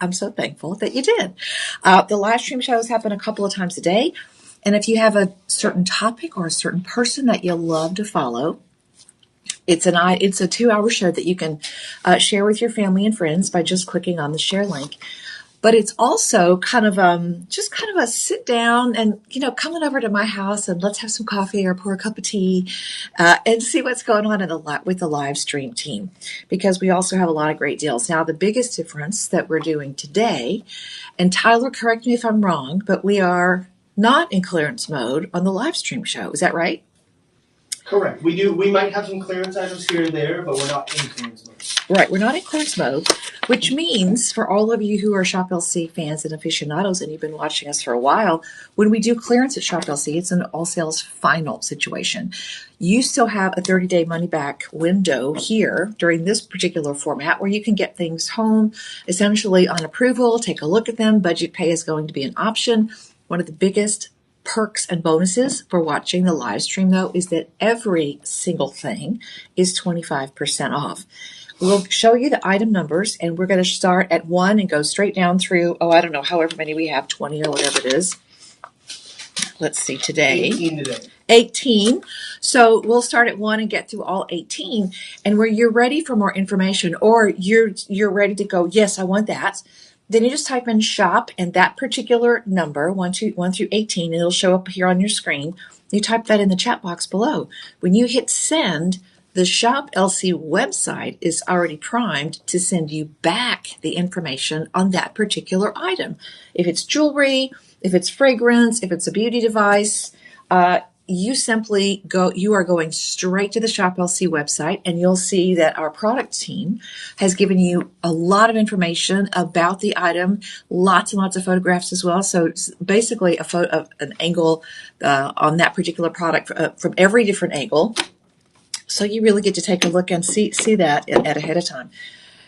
I'm so thankful that you did. The live stream shows happen a couple of times a day. And if you have a certain topic or a certain person that you love to follow, it's a 2-hour show that you can share with your family and friends by just clicking on the share link. But it's also just kind of a sit down and, coming over to my house and let's have some coffee or pour a cup of tea and see what's going on with the live stream team, because we also have a lot of great deals. Now, the biggest difference that we're doing today, and Tyler, correct me if I'm wrong, but we are not in clearance mode on the live stream show. Is that right? Correct. We do. We might have some clearance items here and there, but we're not in clearance mode. Right. We're not in clearance mode, which means for all of you who are Shop LC fans and aficionados, and you've been watching us for a while, when we do clearance at Shop LC, it's an all sales final situation. You still have a 30-day money-back window here during this particular format where you can get things home essentially on approval, take a look at them. Budget pay is going to be an option. One of the biggest perks and bonuses for watching the live stream, though, is that every single thing is 25% off. We'll show you the item numbers, and we're going to start at 1 and go straight down through, I don't know, however many we have, 20 or whatever it is. Let's see, today. 18 today. 18. So we'll start at 1 and get through all 18. And where you're ready for more information, or you're ready to go, yes, I want that, then you just type in shop and that particular number, 1 through 18, and it'll show up here on your screen. You type that in the chat box below. When you hit send, the Shop LC website is already primed to send you back the information on that particular item. If it's jewelry, if it's fragrance, if it's a beauty device, you are going straight to the Shop LC website, and you'll see that our product team has given you a lot of information about the item, lots and lots of photographs as well. So it's basically a photo of an angle on that particular product from every different angle. So you really get to take a look and see that at ahead of time.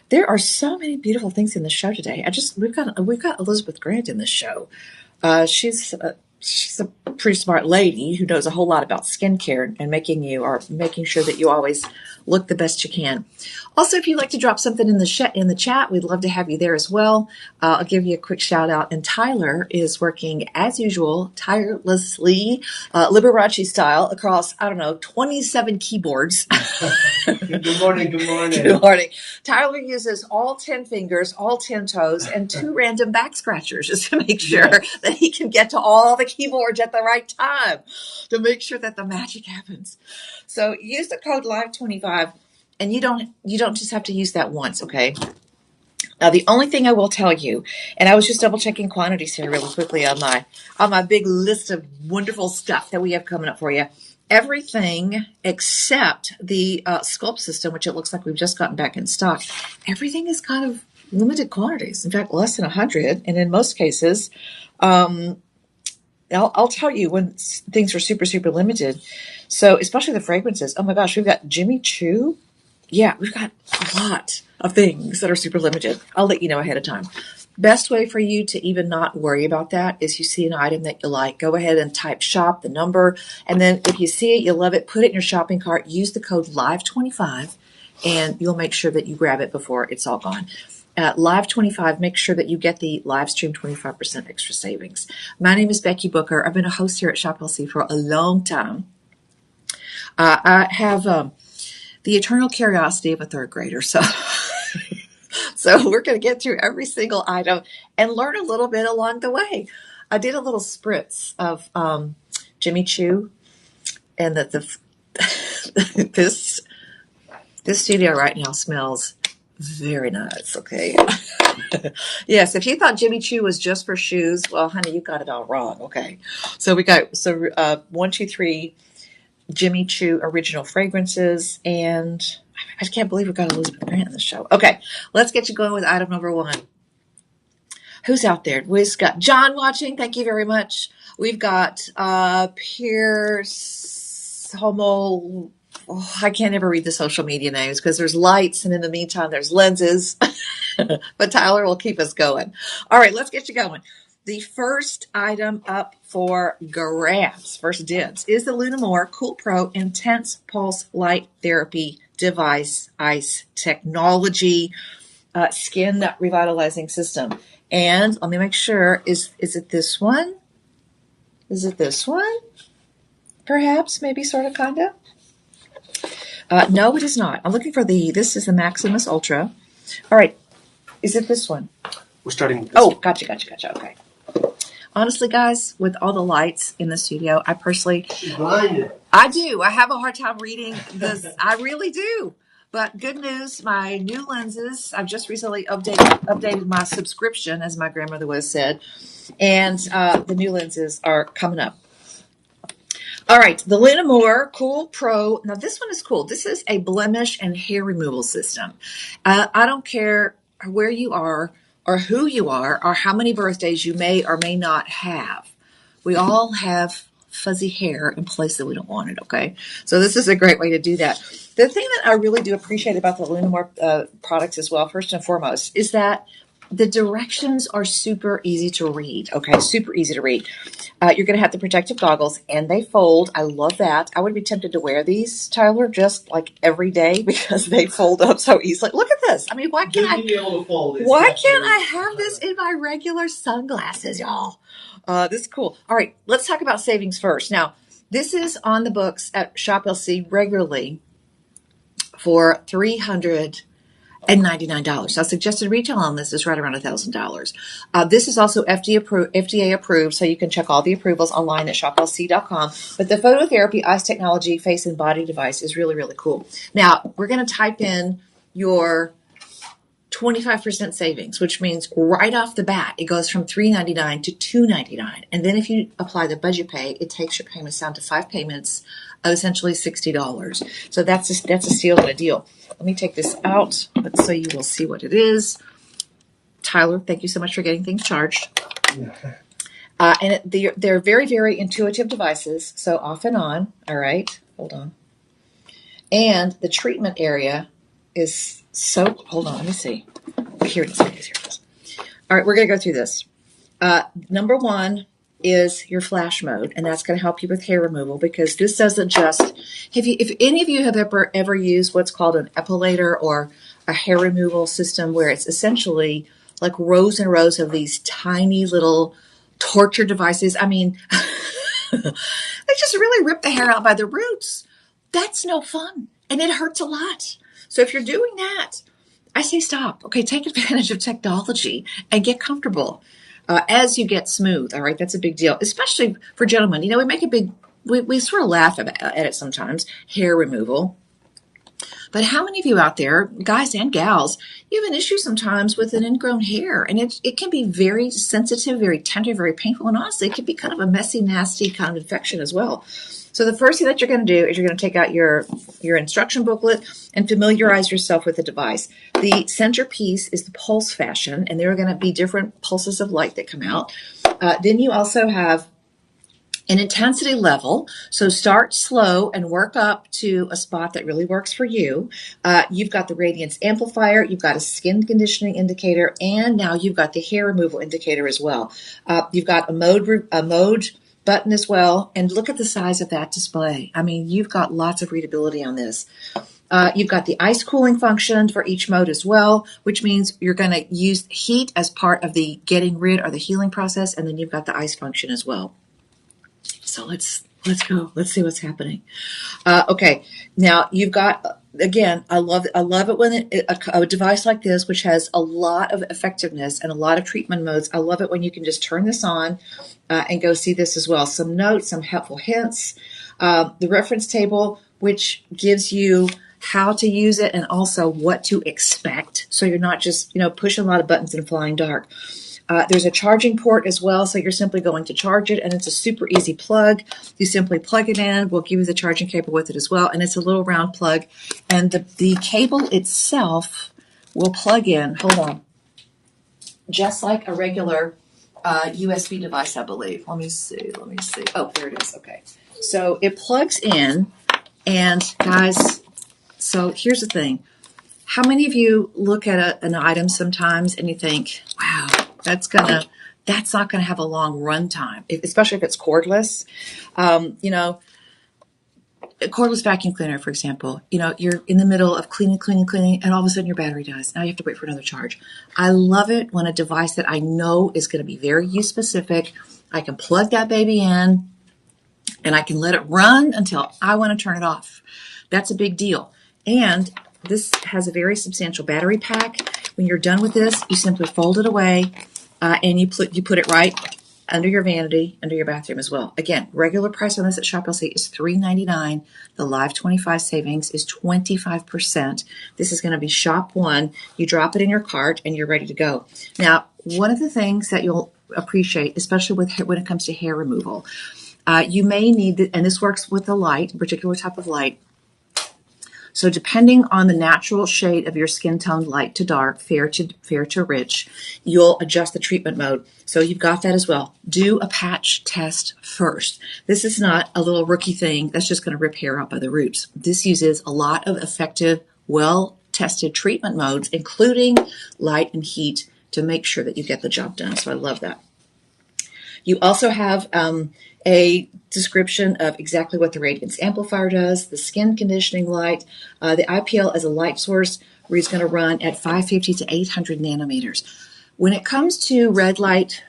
There are so many beautiful things in the show today. We've got Elizabeth Grant in the show. She's a pretty smart lady who knows a whole lot about skincare and making sure that you always look the best you can. Also, if you'd like to drop something in the chat, we'd love to have you there as well. I'll give you a quick shout out. And Tyler is working as usual, tirelessly, Liberace style, across 27 keyboards. Good morning. Good morning. Good morning. Tyler uses all 10 fingers, all 10 toes, and 2 random back scratchers just to make sure that he can get to all the keyboards at the right time to make sure that the magic happens. So use the code LIVE25, and you don't just have to use that once, okay? Now, the only thing I will tell you, and I was just double checking quantities here really quickly on my big list of wonderful stuff that we have coming up for you. Everything except the Sculpt system, which it looks like we've just gotten back in stock, everything is kind of limited quantities. In fact, less than 100, and in most cases, I'll tell you when things are super, super limited. So especially the fragrances. Oh my gosh, we've got Jimmy Choo. Yeah, we've got a lot of things that are super limited. I'll let you know ahead of time. Best way for you to even not worry about that is you see an item that you like, go ahead and type shop, the number, and then if you see it, you love it, put it in your shopping cart, use the code LIVE25, and you'll make sure that you grab it before it's all gone. Live25, make sure that you get the live stream 25% extra savings. My name is Becky Booker. I've been a host here at Shop LC for a long time. I have the eternal curiosity of a third grader, so we're going to get through every single item and learn a little bit along the way. I did a little spritz of Jimmy Choo, and this studio right now smells very nice, okay? Yes, if you thought Jimmy Choo was just for shoes, well, honey, you got it all wrong, okay? So we got 1, 2, 3 Jimmy Choo original fragrances, and I can't believe we got Elizabeth Grant in the show. Okay, let's get you going with item number 1. Who's out there? We've got John watching. Thank you very much. We've got Pierce Homo. Oh, I can't ever read the social media names because there's lights, and in the meantime, there's lenses. But Tyler will keep us going. All right, let's get you going. The first item up for grabs, first dibs, is the Lunamore Cool Pro Intense Pulse Light Therapy Device Ice Technology. skin revitalizing system. And let me make sure, is it this one? Is it this one? Perhaps, maybe, sort of, kind of? No, it is not. I'm looking for this is the Maximus Ultra. All right. Is it this one? We're starting with this. Oh, gotcha. Okay. Honestly, guys, with all the lights in the studio, I personally... She's blinded. I do. I have a hard time reading this. I really do. But good news, my new lenses, I've just recently updated my subscription, as my grandmother would have said, and the new lenses are coming up. All right, the Linamore Cool Pro. Now, this one is cool. This is a blemish and hair removal system. I don't care where you are or who you are or how many birthdays you may or may not have. We all have fuzzy hair in places that we don't want it, okay? So this is a great way to do that. The thing that I really do appreciate about the Linamore products as well, first and foremost, is that the directions are super easy to read, okay? Super easy to read. You're going to have the protective goggles, and they fold. I love that. I would be tempted to wear these, Tyler, just like every day because they fold up so easily. Look at this. I mean, why can't I have this in my regular sunglasses, y'all? This is cool. All right, let's talk about savings first. Now, this is on the books at Shop LC regularly for $399. Now, suggested retail on this is right around $1,000. This is also FDA approved, so you can check all the approvals online at shoplc.com. But the phototherapy ice technology face and body device is really, really cool. Now, we're going to type in your 25% savings, which means right off the bat, it goes from $399 to $299. And then if you apply the budget pay, it takes your payments down to 5 payments of essentially $60. So that's a steal and a deal. Let me take this out so you will see what it is. Tyler, thank you so much for getting things charged. And they're very, very intuitive devices. So off and on. All right. Hold on. And the treatment area is so, hold on, let me see. Here it is. All right, we're going to go through this. Number one is your flash mode, and that's going to help you with hair removal because this doesn't just, if any of you have ever used what's called an epilator or a hair removal system where it's essentially like rows and rows of these tiny little torture devices. I mean, they just really rip the hair out by the roots. That's no fun, and it hurts a lot. So if you're doing that, I say stop. Okay, take advantage of technology and get comfortable as you get smooth. All right, that's a big deal, especially for gentlemen. You know, we sort of laugh at it sometimes, hair removal. But how many of you out there, guys and gals, you have an issue sometimes with an ingrown hair, and it can be very sensitive, very tender, very painful, and honestly, it can be kind of a messy, nasty kind of infection as well. So the first thing that you're going to do is you're going to take out your instruction booklet and familiarize yourself with the device. The centerpiece is the pulse fashion, and there are going to be different pulses of light that come out. Then you also have an intensity level. So start slow and work up to a spot that really works for you. You've got the radiance amplifier, you've got a skin conditioning indicator, and now you've got the hair removal indicator as well. You've got a mode button as well. And look at the size of that display. I mean, you've got lots of readability on this. You've got the ice cooling function for each mode as well, which means you're going to use heat as part of the getting rid or the healing process. And then you've got the ice function as well. So let's go. Let's see what's happening. Okay. Now you've got, again, I love it when a device like this, which has a lot of effectiveness and a lot of treatment modes. I love it when you can just turn this on and go see this as well. Some notes, some helpful hints, the reference table, which gives you how to use it and also what to expect. So you're not just, pushing a lot of buttons and flying dark. There's a charging port as well, so you're simply going to charge it, and it's a super easy plug. You simply plug it in. We'll give you the charging cable with it as well, and it's a little round plug. And the cable itself will plug in, hold on, just like a regular USB device, I believe. Let me see. Oh, there it is. Okay. So it plugs in, and guys, so here's the thing. How many of you look at an item sometimes and you think, wow, that's not gonna have a long run time, especially if it's cordless. a cordless vacuum cleaner, for example, you're in the middle of cleaning, and all of a sudden your battery dies. Now you have to wait for another charge. I love it when a device that I know is going to be very use specific, I can plug that baby in and I can let it run until I want to turn it off. That's a big deal. And this has a very substantial battery pack. When you're done with this, you simply fold it away and you put it right under your vanity, under your bathroom as well. Again, regular price on this at Shop LC is $3.99. The Live 25 savings is 25%. This is going to be Shop 1. You drop it in your cart and you're ready to go. Now, one of the things that you'll appreciate, especially when it comes to hair removal, you may need, and this works with the light, a particular type of light. So depending on the natural shade of your skin tone, light to dark, fair to rich, you'll adjust the treatment mode. So you've got that as well. Do a patch test first. This is not a little rookie thing that's just going to rip hair out by the roots. This uses a lot of effective, well-tested treatment modes, including light and heat, to make sure that you get the job done. So I love that. You also have a description of exactly what the radiance amplifier does, the skin conditioning light, the IPL as a light source where it's going to run at 550 to 800 nanometers. When it comes to red light,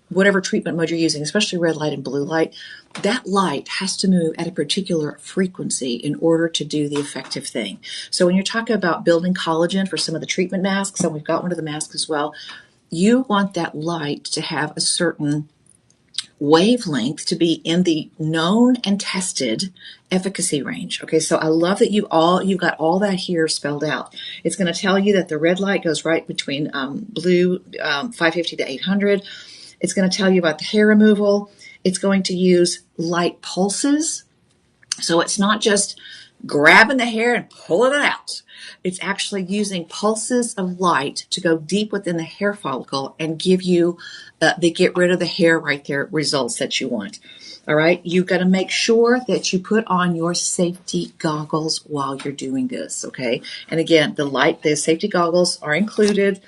whatever treatment mode you're using, especially red light and blue light, that light has to move at a particular frequency in order to do the effective thing. So when you're talking about building collagen for some of the treatment masks, and we've got one of the masks as well, you want that light to have a certain wavelength to be in the known and tested efficacy range. Okay, so I love that you've got all that here spelled out. It's going to tell you that the red light goes right between blue 550 to 800. It's going to tell you about the hair removal. It's going to use light pulses. So it's not just grabbing the hair and pulling it out. It's actually using pulses of light to go deep within the hair follicle and give you they get rid of the hair right there results that you want. All right. You've got to make sure that you put on your safety goggles while you're doing this. Okay. And again, the safety goggles are included.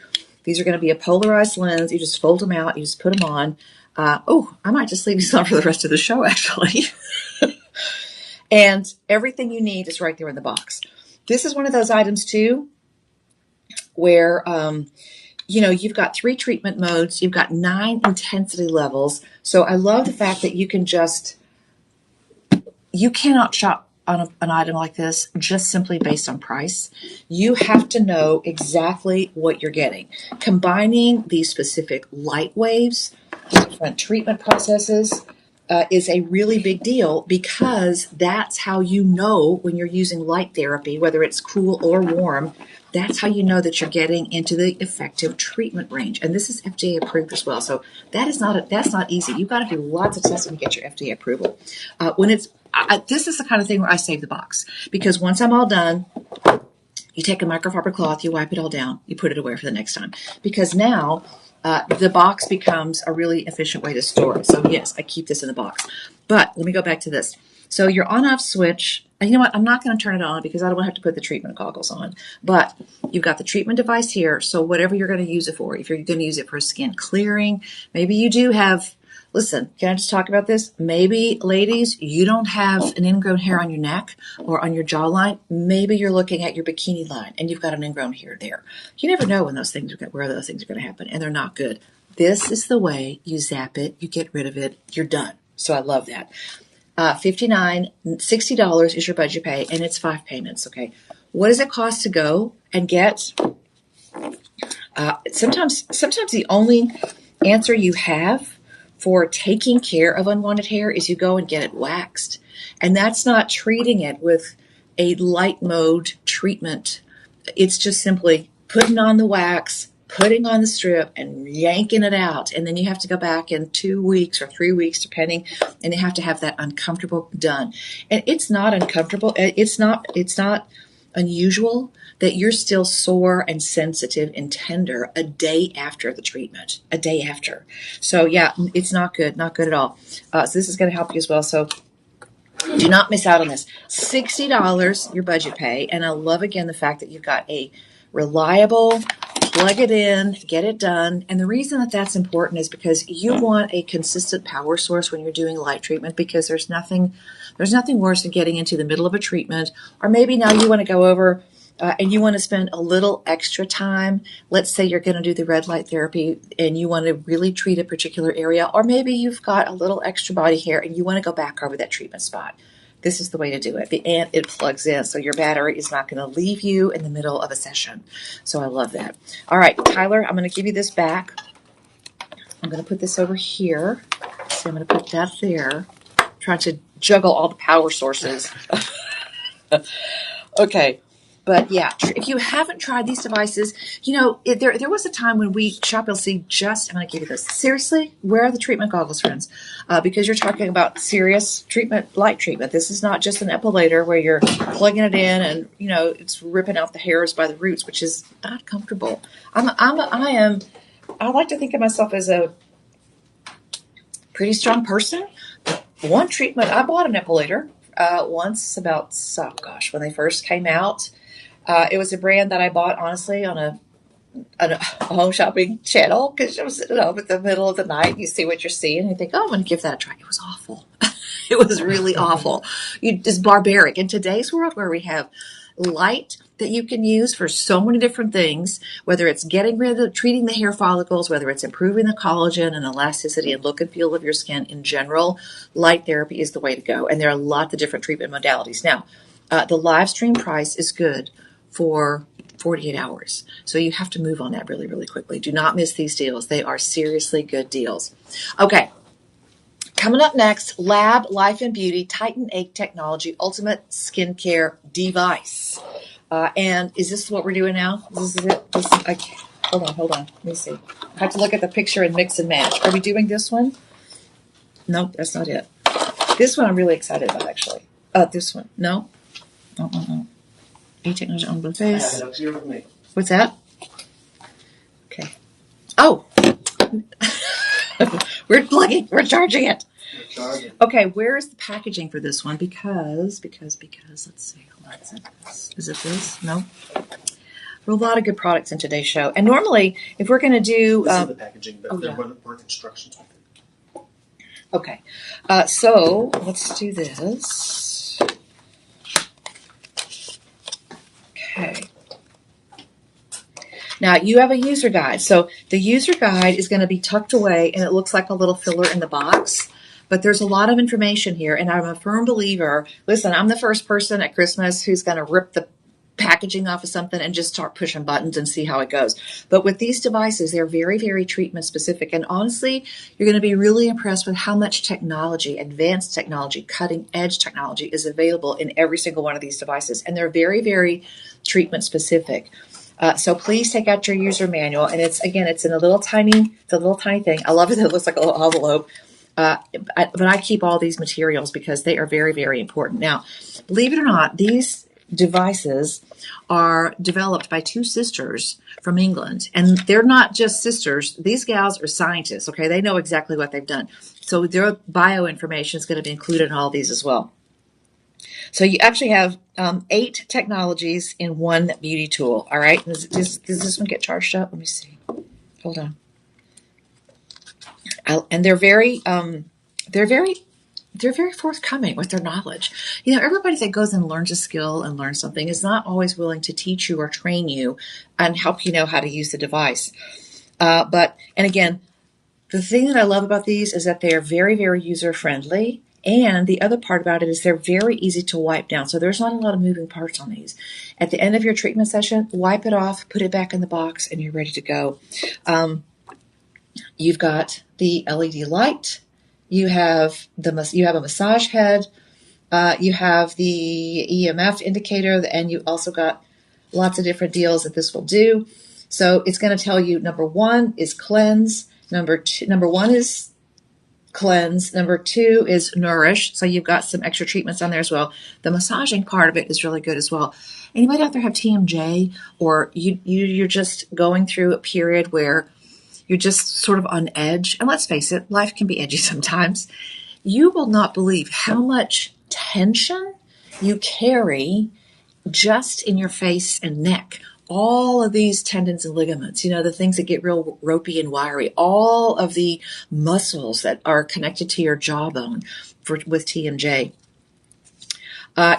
These are going to be a polarized lens. You just fold them out. You just put them on. I might just leave these on for the rest of the show, actually. And everything you need is right there in the box. This is one of those items, too, where, you've got 3 treatment modes. You've got 9 intensity levels. So I love the fact that you cannot shop on an item like this just simply based on price. You have to know exactly what you're getting. Combining these specific light waves, different treatment processes, is a really big deal because that's how you know when you're using light therapy, whether it's cool or warm, that's how you know that you're getting into the effective treatment range. And this is FDA approved as well. So that's not easy. You've got to do lots of testing to get your FDA approval. This is the kind of thing where I save the box because once I'm all done, you take a microfiber cloth, you wipe it all down, you put it away for the next time. Because now the box becomes a really efficient way to store it. So yes, I keep this in the box. But let me go back to this. So your on-off switch, and you know what? I'm not going to turn it on because I don't want to have to put the treatment goggles on. But you've got the treatment device here. So whatever you're going to use it for, if you're going to use it for skin clearing, maybe you do have, listen, can I just talk about this? Maybe, ladies, you don't have an ingrown hair on your neck or on your jawline. Maybe you're looking at your bikini line and you've got an ingrown hair there. You never know where those things are going to happen, and they're not good. This is the way you zap it, you get rid of it, you're done. So I love that. $60 is your budget pay, and it's 5 payments. Okay, what does it cost to go and get? Sometimes the only answer you have for taking care of unwanted hair is you go and get it waxed, and that's not treating it with a light mode treatment. It's just simply putting on the wax, putting on the strip, and yanking it out. And then you have to go back in 2 weeks or 3 weeks, depending, and you have to have that uncomfortable done. And it's not uncomfortable. It's not unusual that you're still sore and sensitive and tender a day after the treatment, a day after. So yeah, it's not good at all. So this is going to help you as well. So do not miss out on this. $60, your budget pay. And I love, again, the fact that you've got a reliable plug it in, get it done. And the reason that that's important is because you want a consistent power source when you're doing light treatment, because there's nothing worse than getting into the middle of a treatment, or maybe now you want to go over and you want to spend a little extra time. Let's say you're going to do the red light therapy and you want to really treat a particular area, or maybe you've got a little extra body hair and you want to go back over that treatment spot. This is the way to do it. And it plugs in, so your battery is not going to leave you in the middle of a session. So I love that. All right, Tyler, I'm going to give you this back. I'm going to put this over here. So I'm going to put that there. I'm trying to juggle all the power sources. Okay. But yeah, if you haven't tried these devices, there was a time when Shop LC I'm going to give you this. Seriously, wear the treatment goggles, friends, because you're talking about serious treatment, light treatment. This is not just an epilator where you're plugging it in and, it's ripping out the hairs by the roots, which is not comfortable. I like to think of myself as a pretty strong person. One treatment, I bought an epilator once when they first came out. It was a brand that I bought, honestly, on a home shopping channel, because it was at the middle of the night. You see what you're seeing, and you think, I'm going to give that a try. It was awful. It was really awful. It's barbaric. In today's world, where we have light that you can use for so many different things, whether it's treating the hair follicles, whether it's improving the collagen and elasticity and look and feel of your skin in general, light therapy is the way to go. And there are lots of different treatment modalities. Now, the live stream price is good for 48 hours. So you have to move on that really, really quickly. Do not miss these deals. They are seriously good deals. Okay. Coming up next, Lab Life and Beauty Titan 8 Technology Ultimate Skincare Device. And is this what we're doing now? This is it? Hold on. Let me see. I have to look at the picture and mix and match. Are we doing this one? No, that's not it. This one I'm really excited about, actually. This one. No. Technology on the face. What's that? Okay. Oh, we're plugging. We're charging it. Okay, where is the packaging for this one? Because let's see. Hold on. Is it this? No. There are a lot of good products in today's show, and normally, if we're going to do, this is the packaging, but there weren't instructions with it. Okay, so let's do this. Okay. Now, you have a user guide. So the user guide is going to be tucked away, and it looks like a little filler in the box. But there's a lot of information here, and I'm a firm believer. Listen, I'm the first person at Christmas who's going to rip the packaging off of something and just start pushing buttons and see how it goes. But with these devices, they're very, very treatment specific. And honestly, you're going to be really impressed with how much technology, advanced technology, cutting edge technology is available in every single one of these devices. And they're very, very treatment specific. So please take out your user manual. And it's in a little tiny thing. I love it. It looks like a little envelope. But I keep all these materials because they are very, very important. Now, believe it or not, these devices are developed by two sisters from England. And they're not just sisters. These gals are scientists, okay? They know exactly what they've done. So their bio information is going to be included in all these as well. So you actually have 8 technologies in one beauty tool, all right? Does this one get charged up? Let me see. Hold on. And they're very forthcoming with their knowledge. Everybody that goes and learns a skill and learns something is not always willing to teach you or train you and help you know how to use the device. And again, the thing that I love about these is that they are very, very user-friendly. And the other part about it is they're very easy to wipe down. So there's not a lot of moving parts on these. At the end of your treatment session, wipe it off, put it back in the box, and you're ready to go. You've got the LED light. You have a massage head. You have the EMF indicator, and you also got lots of different deals that this will do. So it's going to tell you number 1 is cleanse. Number 1 is cleanse. Number 2 is nourish. So you've got some extra treatments on there as well. The massaging part of it is really good as well. Anybody out there have TMJ, or you're just going through a period where you're just sort of on edge? And let's face it, life can be edgy sometimes. You will not believe how much tension you carry just in your face and neck all of these tendons and ligaments, the things that get real ropey and wiry, all of the muscles that are connected to your jawbone with TMJ.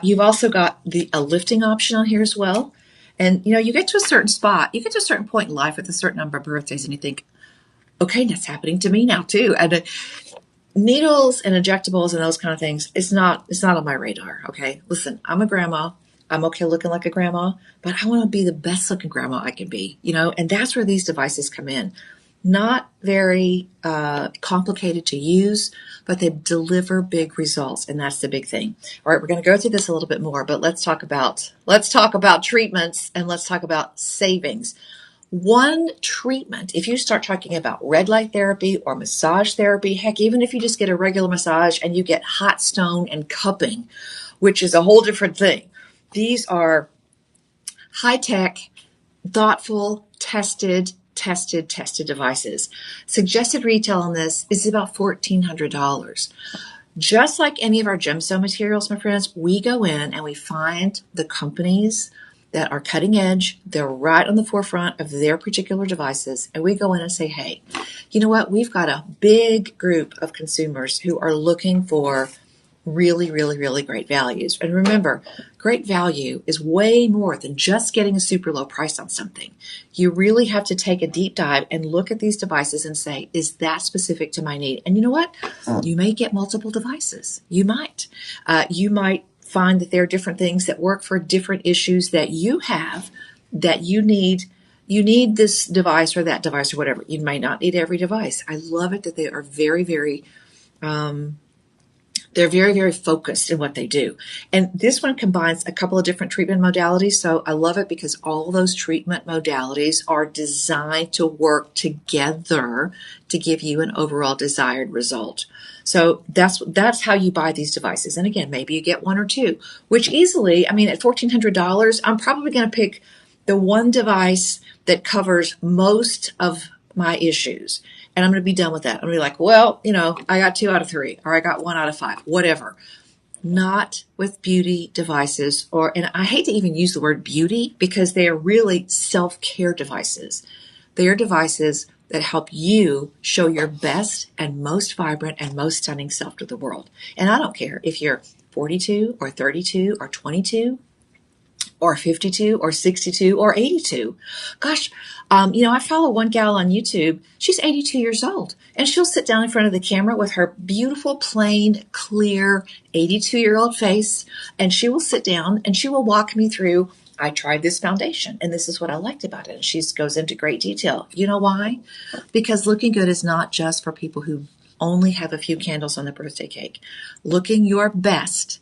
You've also got a lifting option on here as well. And, you get to a certain spot, you get to a certain point in life with a certain number of birthdays, and you think, okay, that's happening to me now too. And needles and injectables and those kind of things, it's not on my radar. Okay. Listen, I'm a grandma. I'm okay looking like a grandma, but I want to be the best looking grandma I can be, and that's where these devices come in. Not very complicated to use, but they deliver big results, and that's the big thing. All right, we're going to go through this a little bit more, but let's talk about treatments, and let's talk about savings. One treatment, if you start talking about red light therapy or massage therapy, heck, even if you just get a regular massage and you get hot stone and cupping, which is a whole different thing. These are high-tech, thoughtful, tested devices. Suggested retail on this is about $1,400. Just like any of our gemstone materials, my friends, we go in and we find the companies that are cutting edge. They're right on the forefront of their particular devices. And we go in and say, hey, you know what? We've got a big group of consumers who are looking for really, really, really great values. And remember, great value is way more than just getting a super low price on something. You really have to take a deep dive and look at these devices and say, is that specific to my need? And you know what? You may get multiple devices. You might. You might find that there are different things that work for different issues that you have that you need. You need this device or that device or whatever. You might not need every device. I love it that they are very, very they're very, very focused in what they do. And this one combines a couple of different treatment modalities. So I love it because all those treatment modalities are designed to work together to give you an overall desired result. So that's how you buy these devices. And again, maybe you get one or two, which easily, at $1,400, I'm probably going to pick the one device that covers most of my issues. And I'm going to be done with that. I'm going to be like, well, I got 2 out of 3, or I got 1 out of 5, whatever. Not with beauty devices, and I hate to even use the word beauty because they are really self-care devices. They are devices that help you show your best and most vibrant and most stunning self to the world. And I don't care if you're 42 or 32 or 22 or 52 or 62 or 82. Gosh, I follow one gal on YouTube. She's 82 years old, and she'll sit down in front of the camera with her beautiful, plain, clear 82-year-old face, and she will sit down and she will walk me through, I tried this foundation, and this is what I liked about it. And she goes into great detail. You know why? Because looking good is not just for people who only have a few candles on the birthday cake. Looking your best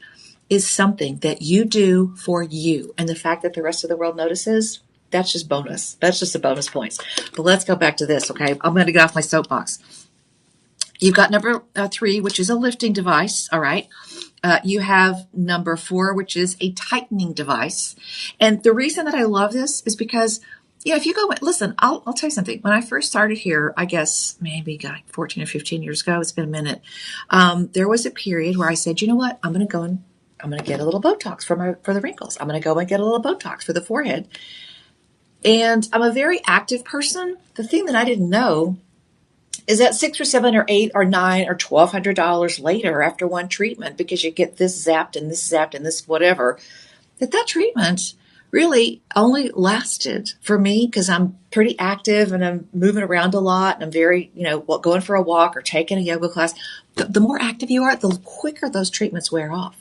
is something that you do for you. And the fact that the rest of the world notices, that's just bonus. That's just a bonus points. But let's go back to this, okay? I'm going to get off my soapbox. You've got number 3, which is a lifting device, all right? You have number 4, which is a tightening device. And the reason that I love this is because, if you go, listen, I'll tell you something. When I first started here, I guess maybe 14 or 15 years ago, it's been a minute, there was a period where I said, you know what, I'm going to get a little Botox for the wrinkles. I'm going to go and get a little Botox for the forehead. And I'm a very active person. The thing that I didn't know is that $6 or $7 or $8 or $9 or $1,200 later after one treatment, because you get this zapped and this whatever, that treatment really only lasted for me because I'm pretty active and I'm moving around a lot and I'm very, going for a walk or taking a yoga class. The more active you are, the quicker those treatments wear off.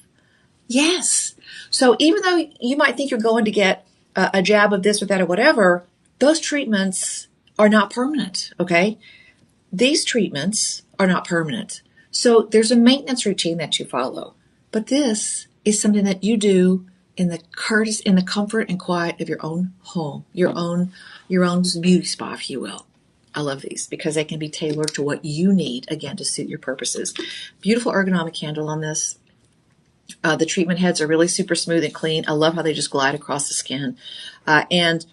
Yes. So even though you might think you're going to get a jab of this or that or whatever, those treatments are not permanent, okay? These treatments are not permanent. So there's a maintenance routine that you follow. But this is something that you do in the comfort and quiet of your own home, your own beauty spa, if you will. I love these because they can be tailored to what you need, again, to suit your purposes. Beautiful ergonomic handle on this. The treatment heads are really super smooth and clean. I love how they just glide across the skin. And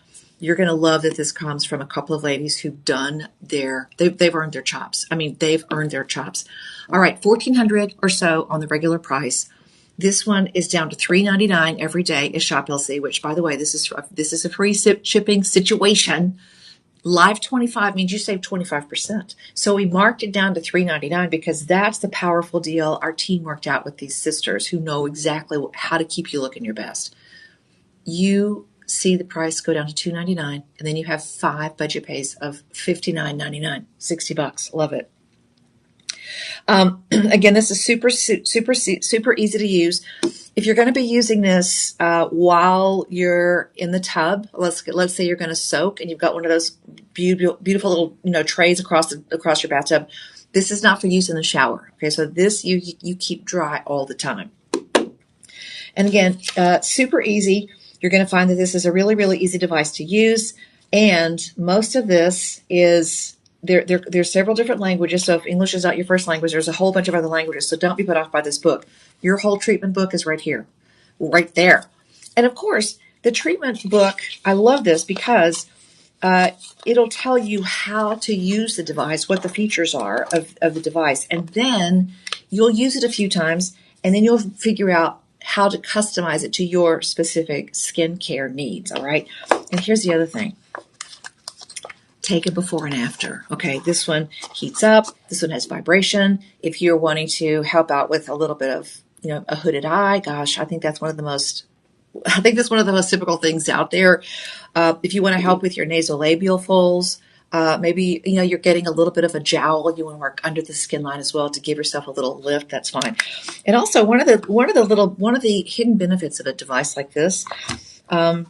you're going to love that this comes from a couple of ladies who've done they've earned their chops. They've earned their chops. All right, $1,400 or so on the regular price. This one is down to $3.99 every day is Shop LC, which, by the way, this is a free shipping situation. Live 25 means you save 25%. So we marked it down to $3.99 because that's the powerful deal our team worked out with these sisters who know exactly how to keep you looking your best. You see the price go down to $2.99, and then you have 5 budget pays of $59.99, $60. Love it. Again, this is super easy to use. If you're going to be using this while you're in the tub, let's say you're going to soak and you've got one of those beautiful little trays across your bathtub. This is not for use in the shower. Okay, so this you keep dry all the time. And again, super easy. You're going to find that this is a really, really easy device to use, and most of this is. There's several different languages, so if English is not your first language, there's a whole bunch of other languages, so don't be put off by this book. Your whole treatment book is right here, right there. And of course, the treatment book, I love this because it'll tell you how to use the device, what the features are of the device, and then you'll use it a few times, and then you'll figure out how to customize it to your specific skincare needs, all right? And here's the other thing. Take a before and after. Okay, this one heats up. This one has vibration. If you're wanting to help out with a little bit of, a hooded eye, gosh, I think that's one of the most typical things out there. If you want to help with your nasolabial folds, maybe, you're getting a little bit of a jowl. You want to work under the skin line as well to give yourself a little lift. That's fine. And also one of the hidden benefits of a device like this, and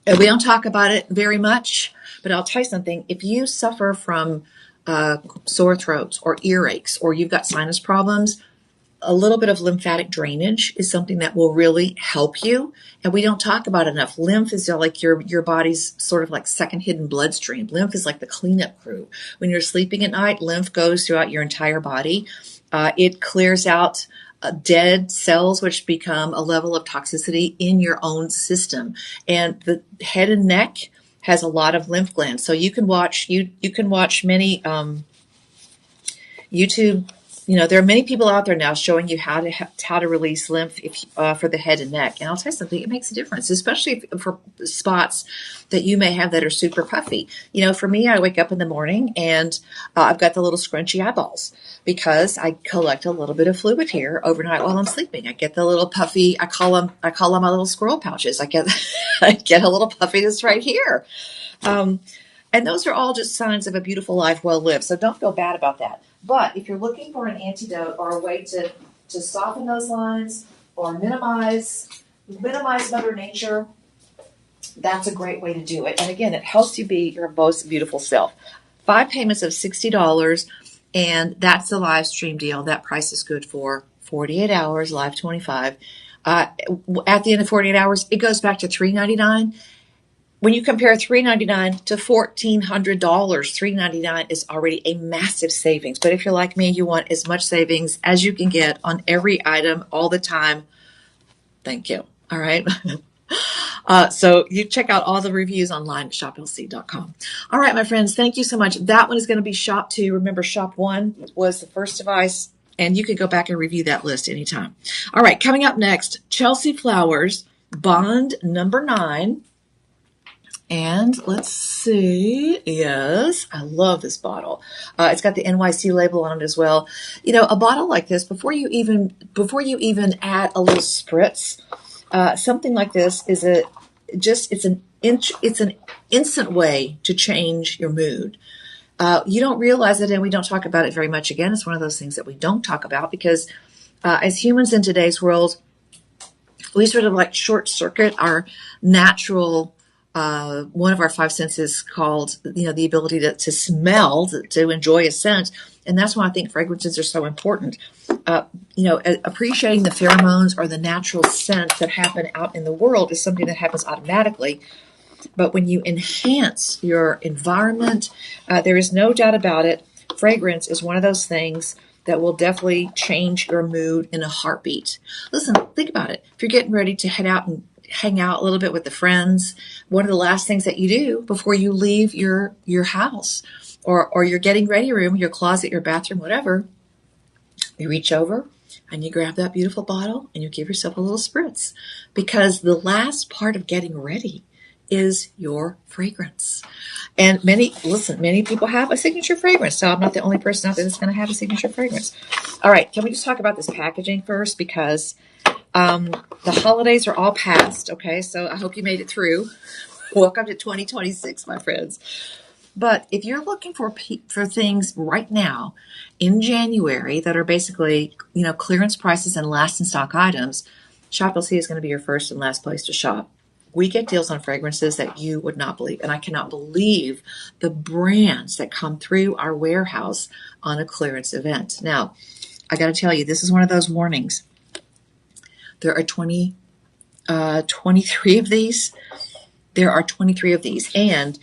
we don't talk about it very much, but I'll tell you something. If you suffer from sore throats or earaches, or you've got sinus problems, a little bit of lymphatic drainage is something that will really help you. And we don't talk about it enough. Lymph is like your body's sort of like second hidden bloodstream. Lymph is like the cleanup crew. When you're sleeping at night, lymph goes throughout your entire body. It clears out dead cells, which become a level of toxicity in your own system. And the head and neck has a lot of lymph glands. So you can watch many YouTube. There are many people out there now showing you how to release lymph for the head and neck. And I'll tell you something, it makes a difference, especially for spots that you may have that are super puffy. For me, I wake up in the morning and I've got the little scrunchy eyeballs because I collect a little bit of fluid here overnight while I'm sleeping. I get the little puffy, I call them my little squirrel pouches. I get a little puffiness right here. And those are all just signs of a beautiful life well lived. So don't feel bad about that. But if you're looking for an antidote or a way to soften those lines or minimize Mother Nature, that's a great way to do it. And again, it helps you be your most beautiful self. 5 payments of $60, and that's the live stream deal. That price is good for 48 hours, live 25. At the end of 48 hours, it goes back to $3.99. When you compare $3.99 to $1,400, $3.99 is already a massive savings. But if you're like me, you want as much savings as you can get on every item all the time. Thank you. All right. So you check out all the reviews online at shoplc.com. All right, my friends, thank you so much. That one is going to be Shop 2. Remember, Shop 1 was the first device, and you can go back and review that list anytime. All right, coming up next, Chelsea Flowers, Bond number 9. And let's see. Yes, I love this bottle. It's got the NYC label on it as well. A bottle like this, before you even add a little spritz, something like this is it's an instant way to change your mood. You don't realize it, and we don't talk about it very much. Again, it's one of those things that we don't talk about because as humans in today's world, we sort of like short circuit our natural one of our 5 senses called, the ability to smell, to enjoy a scent. And that's why I think fragrances are so important. Appreciating the pheromones or the natural scents that happen out in the world is something that happens automatically. But when you enhance your environment, there is no doubt about it. Fragrance is one of those things that will definitely change your mood in a heartbeat. Listen, think about it. If you're getting ready to head out and hang out a little bit with the friends, one of the last things that you do before you leave your house or your getting ready room, your closet, your bathroom, whatever, you reach over, and you grab that beautiful bottle and you give yourself a little spritz, because the last part of getting ready is your fragrance. And many people have a signature fragrance. So I'm not the only person out there that's going to have a signature fragrance. All right. Can we just talk about this packaging first? Because the holidays are all past. Okay. So I hope you made it through. Welcome to 2026, my friends. But if you're looking for things right now in January that are basically, clearance prices and last in stock items, Shop LC is going to be your first and last place to shop. We get deals on fragrances that you would not believe. And I cannot believe the brands that come through our warehouse on a clearance event. Now, I got to tell you, this is one of those warnings. There are 23 of these. There are 23 of these. And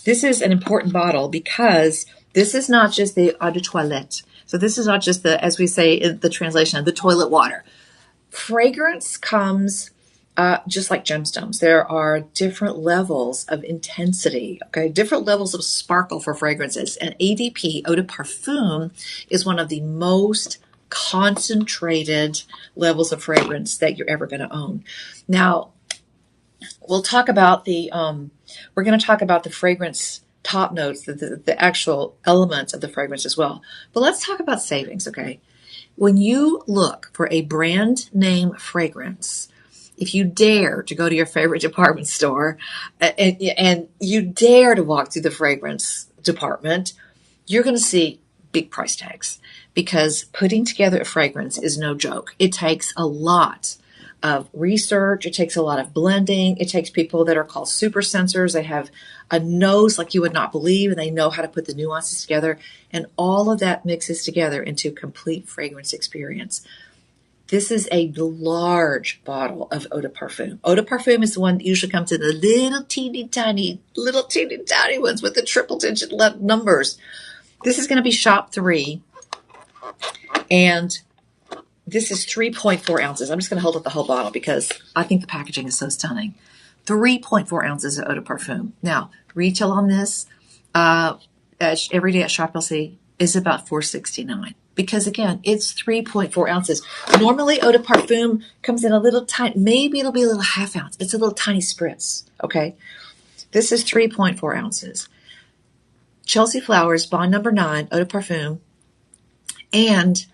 this is an important bottle because this is not just the eau de toilette. So this is not just the, as we say in the translation, of the toilet water. Fragrance comes just like gemstones. There are different levels of intensity, okay? Different levels of sparkle for fragrances. And ADP, Eau de Parfum, is one of the most concentrated levels of fragrance that you're ever going to own. Now, we'll talk about we're going to talk about the fragrance top notes, the actual elements of the fragrance as well. But let's talk about savings, okay? When you look for a brand name fragrance, if you dare to go to your favorite department store and you dare to walk through the fragrance department, you're going to see big price tags, because putting together a fragrance is no joke. It takes a lot of research. It takes a lot of blending. It takes people that are called super sensors. They have a nose like you would not believe, and they know how to put the nuances together. And all of that mixes together into a complete fragrance experience. This is a large bottle of Eau de Parfum. Eau de Parfum is the one that usually comes in the little teeny tiny ones with the triple digit numbers. This is going to be shop 3. And this is 3.4 ounces. I'm just going to hold up the whole bottle because I think the packaging is so stunning. 3.4 ounces of Eau de Parfum. Now, retail on this every day at Shop LC is about $4.69. Because again, it's 3.4 ounces. Normally, Eau de Parfum comes in a little tiny, maybe it'll be a little half ounce. It's a little tiny spritz, okay? This is 3.4 ounces. Chelsea Flowers, Bond number 9, Eau de Parfum, and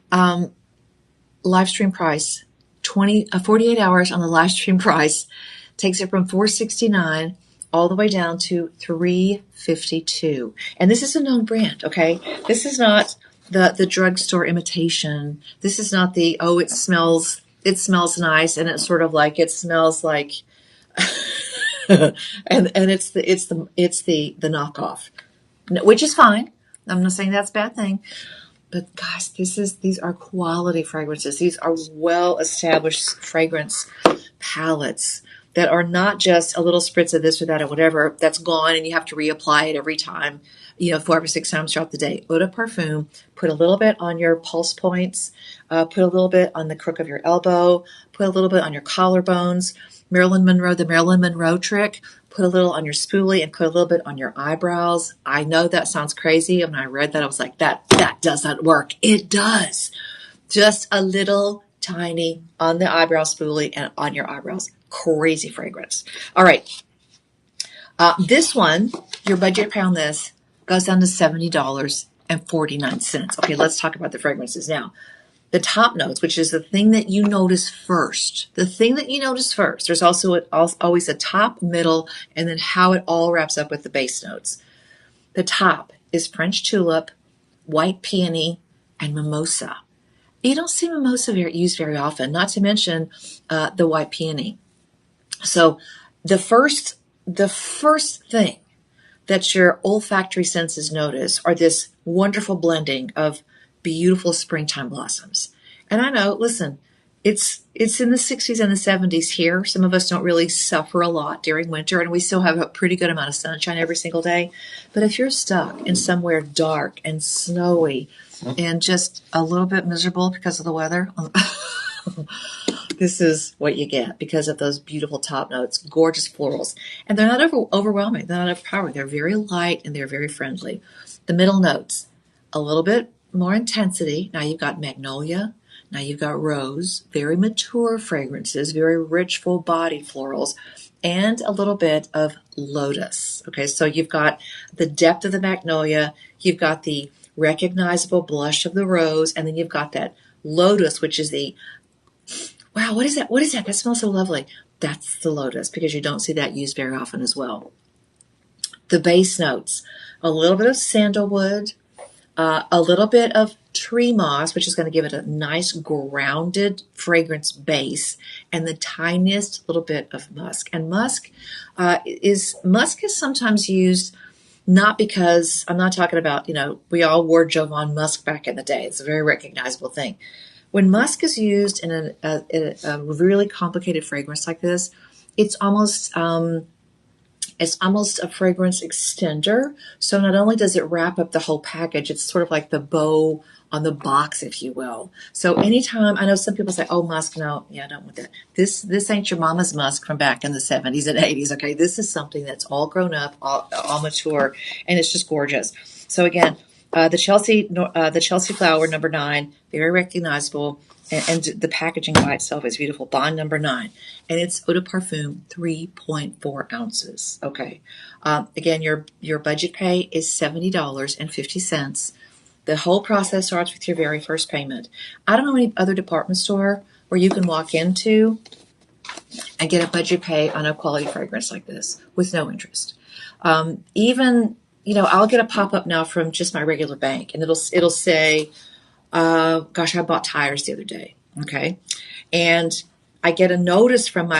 live stream price, 48 hours on the live stream price, takes it from $4.69 all the way down to $3.52. And this is a known brand, okay? This is not the drugstore imitation. This is not the, it smells nice, and it's sort of like, it smells like, and it's the knockoff, which is fine. I'm not saying that's a bad thing. But guys, these are quality fragrances. These are well-established fragrance palettes that are not just a little spritz of this or that or whatever that's gone and you have to reapply it every time, 4 or 6 times throughout the day. Eau de Parfum, put a little bit on your pulse points, put a little bit on the crook of your elbow, put a little bit on your collarbones. Marilyn Monroe, the Marilyn Monroe trick, put a little on your spoolie and put a little bit on your eyebrows. I know that sounds crazy. When I read that, I was like, that doesn't work. It does. Just a little tiny on the eyebrow spoolie and on your eyebrows. Crazy fragrance. All right. This one, your budget pay on this goes down to $70.49. Okay, let's talk about the fragrances now. The top notes, which is the thing that you notice first. There's also always a top, middle, and then how it all wraps up with the base notes. The top is French tulip, white peony, and mimosa. You don't see mimosa used very often, not to mention the white peony. So the first thing that your olfactory senses notice are this wonderful blending of beautiful springtime blossoms. And I know, listen, it's in the 60s and the 70s here. Some of us don't really suffer a lot during winter, and we still have a pretty good amount of sunshine every single day. But if you're stuck in somewhere dark and snowy and just a little bit miserable because of the weather, this is what you get because of those beautiful top notes, gorgeous florals. And they're not overwhelming. They're not overpowering. They're very light and they're very friendly. The middle notes, a little bit more intensity. Now you've got magnolia, Now you've got rose, very mature fragrances, very rich, full-bodied florals, and a little bit of lotus. Okay, so you've got the depth of the magnolia, you've got the recognizable blush of the rose, and then you've got that lotus, which is the, wow, what is that? What is that? That smells so lovely. That's the lotus, because you don't see that used very often as well. The base notes, a little bit of sandalwood, a little bit of tree moss, which is going to give it a nice grounded fragrance base, and the tiniest little bit of musk. And musk is sometimes used not because, I'm not talking about, we all wore Jovan musk back in the day. It's a very recognizable thing. When musk is used in a really complicated fragrance like this, it's almost a fragrance extender. So not only does it wrap up the whole package, it's sort of like the bow on the box, if you will. So anytime, I know some people say, oh, musk, no, yeah, I don't want that. This ain't your mama's musk from back in the 70s and 80s, okay? This is something that's all grown up, all mature, and it's just gorgeous. So again, the Chelsea flower, number 9, very recognizable, and the packaging by itself is beautiful. Bond number 9, and it's eau de parfum, 3.4 ounces. Okay, again, your budget pay is $70.50. The whole process starts with your very first payment. I don't know any other department store where you can walk into and get a budget pay on a quality fragrance like this with no interest. Even, I'll get a pop-up now from just my regular bank, and it'll say, gosh, I bought tires the other day. Okay. And I get a notice from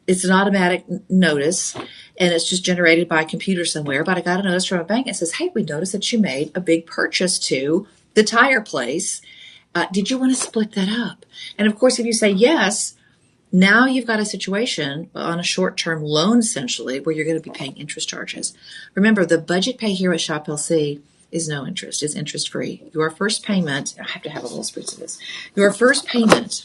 it's an automatic notice, and it's just generated by a computer somewhere, but I got a notice from a bank that says, hey, we noticed that you made a big purchase to the tire place. Did you want to split that up? And of course, if you say yes, now you've got a situation on a short-term loan, essentially, where you're going to be paying interest charges. Remember, the budget pay here at Shop LC is no interest. It's interest-free. Your first payment, I have to have a little spritz of this. Your first payment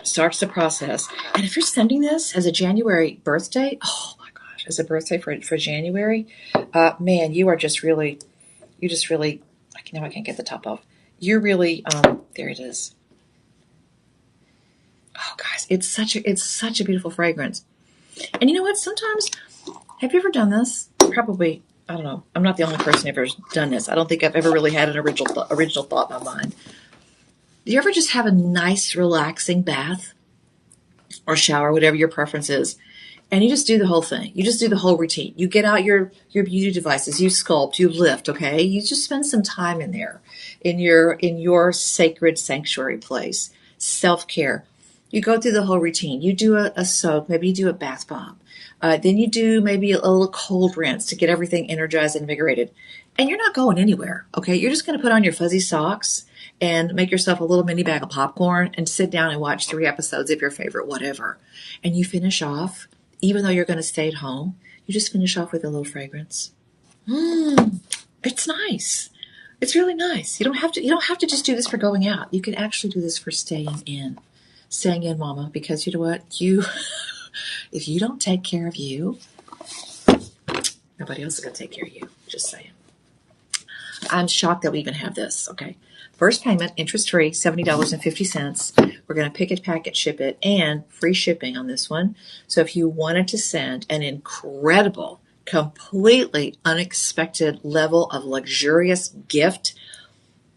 starts the process. And if you're sending this as a January birthday, oh my gosh, as a birthday for January, man, you just really, I can't get the top off. You're really, there it is. Oh guys, it's such a beautiful fragrance. And you know what? Sometimes, have you ever done this? Probably, I don't know. I'm not the only person who's ever done this. I don't think I've ever really had an original thought in my mind. Do you ever just have a nice, relaxing bath or shower, whatever your preference is, and you just do the whole thing? You just do the whole routine. You get out your beauty devices, you sculpt, you lift, okay? You just spend some time in there, in your sacred sanctuary place. Self-care. You go through the whole routine. You do a soak, maybe you do a bath bomb. Then you do maybe a little cold rinse to get everything energized and invigorated. And you're not going anywhere, okay? You're just going to put on your fuzzy socks and make yourself a little mini bag of popcorn and sit down and watch 3 episodes of your favorite whatever. And you finish off, even though you're going to stay at home, you just finish off with a little fragrance. It's nice. It's really nice. You don't have to just do this for going out. You can actually do this for staying in. Staying in, mama, because you know what? If you don't take care of you, nobody else is going to take care of you. Just saying. I'm shocked that we even have this. Okay. First payment, interest-free, $70.50. We're going to pick it, pack it, ship it, and free shipping on this one. So if you wanted to send an incredible, completely unexpected level of luxurious gift,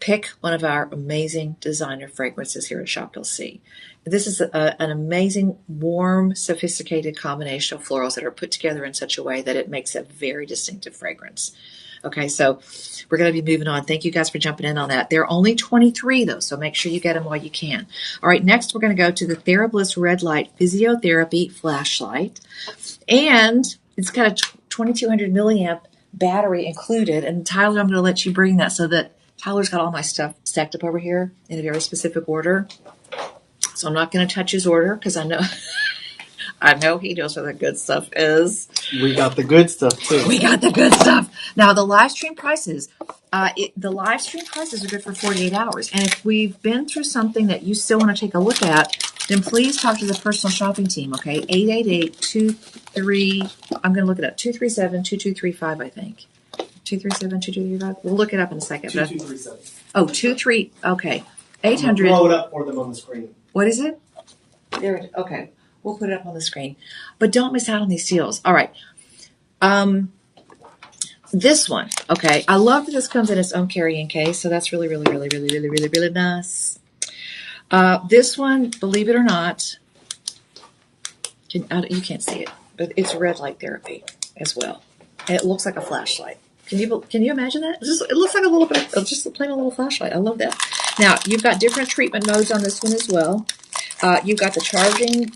pick one of our amazing designer fragrances here at Shop LC. This is an amazing, warm, sophisticated combination of florals that are put together in such a way that it makes a very distinctive fragrance. Okay, so we're going to be moving on. Thank you guys for jumping in on that. There are only 23, though, so make sure you get them while you can. All right, next we're going to go to the TheraBliss Red Light Physiotherapy Flashlight. And it's got a 2200 milliamp battery included. And Tyler, I'm going to let you bring that so that Tyler's got all my stuff stacked up over here in a very specific order. So I'm not going to touch his order because I know he knows where the good stuff is. We got the good stuff too. We got the good stuff. Now the live stream prices, are good for 48 hours. And if we've been through something that you still want to take a look at, then please talk to the personal shopping team. Okay, 888-23. I'm going to look it up. 237-2235. I think 237-2235. We'll look it up in a second. 2237. Oh, 23. Okay. I'm gonna 800. blow it up for them on the screen. What is it? There it is. Okay. We'll put it up on the screen. But don't miss out on these deals. All right. This one, okay. I love that this comes in its own carrying case, so that's really, really, really, really, really, really, really nice. This one, believe it or not, you can't see it, but it's red light therapy as well. And it looks like a flashlight. Can you imagine that? It looks like a little bit of just plain a little flashlight. I love that. Now, you've got different treatment modes on this one as well. You've got the charging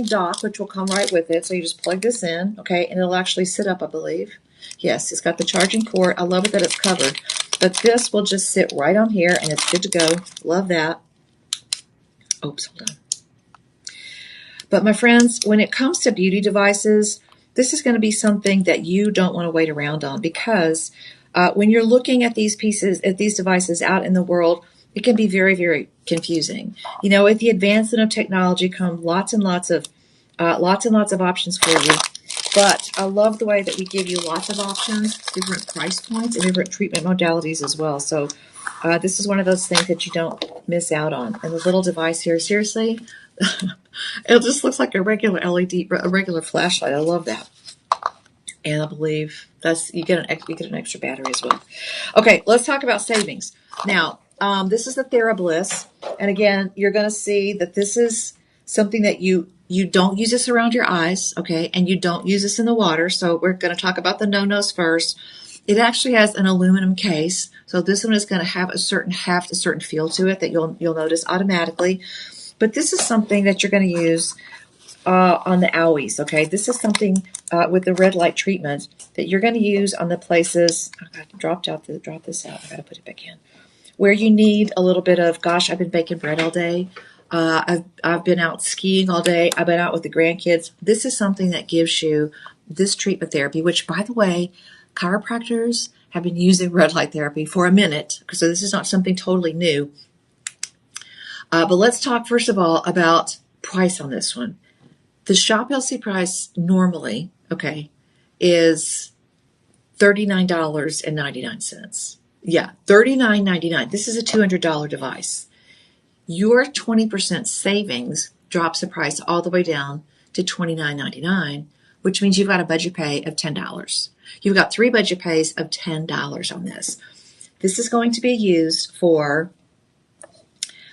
dock, which will come right with it. So you just plug this in, okay, and it'll actually sit up, I believe. Yes, it's got the charging port. I love it that it's covered. But this will just sit right on here, and it's good to go. Love that. Oops, hold on. But my friends, when it comes to beauty devices, this is going to be something that you don't want to wait around on, because when you're looking at these devices out in the world, it can be very, very confusing. You know, with the advancement of technology come lots and lots of options for you. But I love the way that we give you lots of options, different price points, and different treatment modalities as well. So this is one of those things that you don't miss out on. And the little device here, seriously, it just looks like a regular LED, a regular flashlight. I love that. And I believe you get an extra battery as well. Okay, let's talk about savings. Now, this is the TheraBliss. And again, you're going to see that this is something that you don't use this around your eyes, okay? And you don't use this in the water. So we're going to talk about the no-nos first. It actually has an aluminum case. So this one is going to have a certain feel to it that you'll notice automatically. But this is something that you're going to use on the owies, okay? This is something with the red light treatment that you're going to use on the places. Oh, God, drop this out. I got to put it back in. Where you need a little bit of, gosh, I've been baking bread all day. I've been out skiing all day. I've been out with the grandkids. This is something that gives you this treatment therapy, which, by the way, chiropractors have been using red light therapy for a minute. So this is not something totally new. But let's talk first of all about price on this one. The Shop LC price normally, okay, is $39.99. Yeah, $39.99. This is a $200 device. Your 20% savings drops the price all the way down to $29.99, which means you've got a budget pay of $10. You've got 3 budget pays of $10 on this. This is going to be used for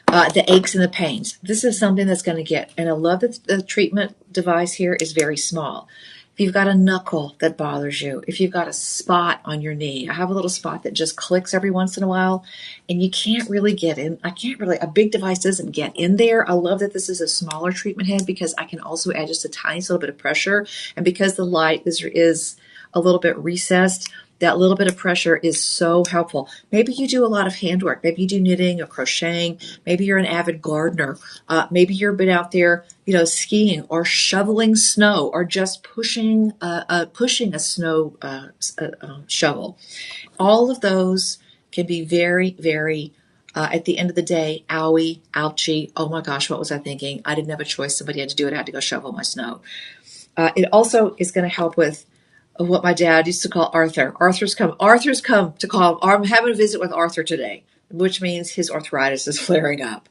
the aches and the pains. This is something that's going to get, and I love that the treatment device here is very small. If you've got a knuckle that bothers you, if you've got a spot on your knee, I have a little spot that just clicks every once in a while, and you can't really get in. A big device doesn't get in there. I love that this is a smaller treatment head because I can also add just a tiny little bit of pressure, and because the light is a little bit recessed, that little bit of pressure is so helpful. Maybe you do a lot of handwork. Maybe you do knitting or crocheting. Maybe you're an avid gardener. Maybe you've been out there, skiing or shoveling snow or just pushing a snow shovel. All of those can be very, very, at the end of the day, ouchie. Oh my gosh, what was I thinking? I didn't have a choice. Somebody had to do it. I had to go shovel my snow. It also is going to help with what my dad used to call Arthur. Arthur's come to call. I'm having a visit with Arthur today, which means his arthritis is flaring up.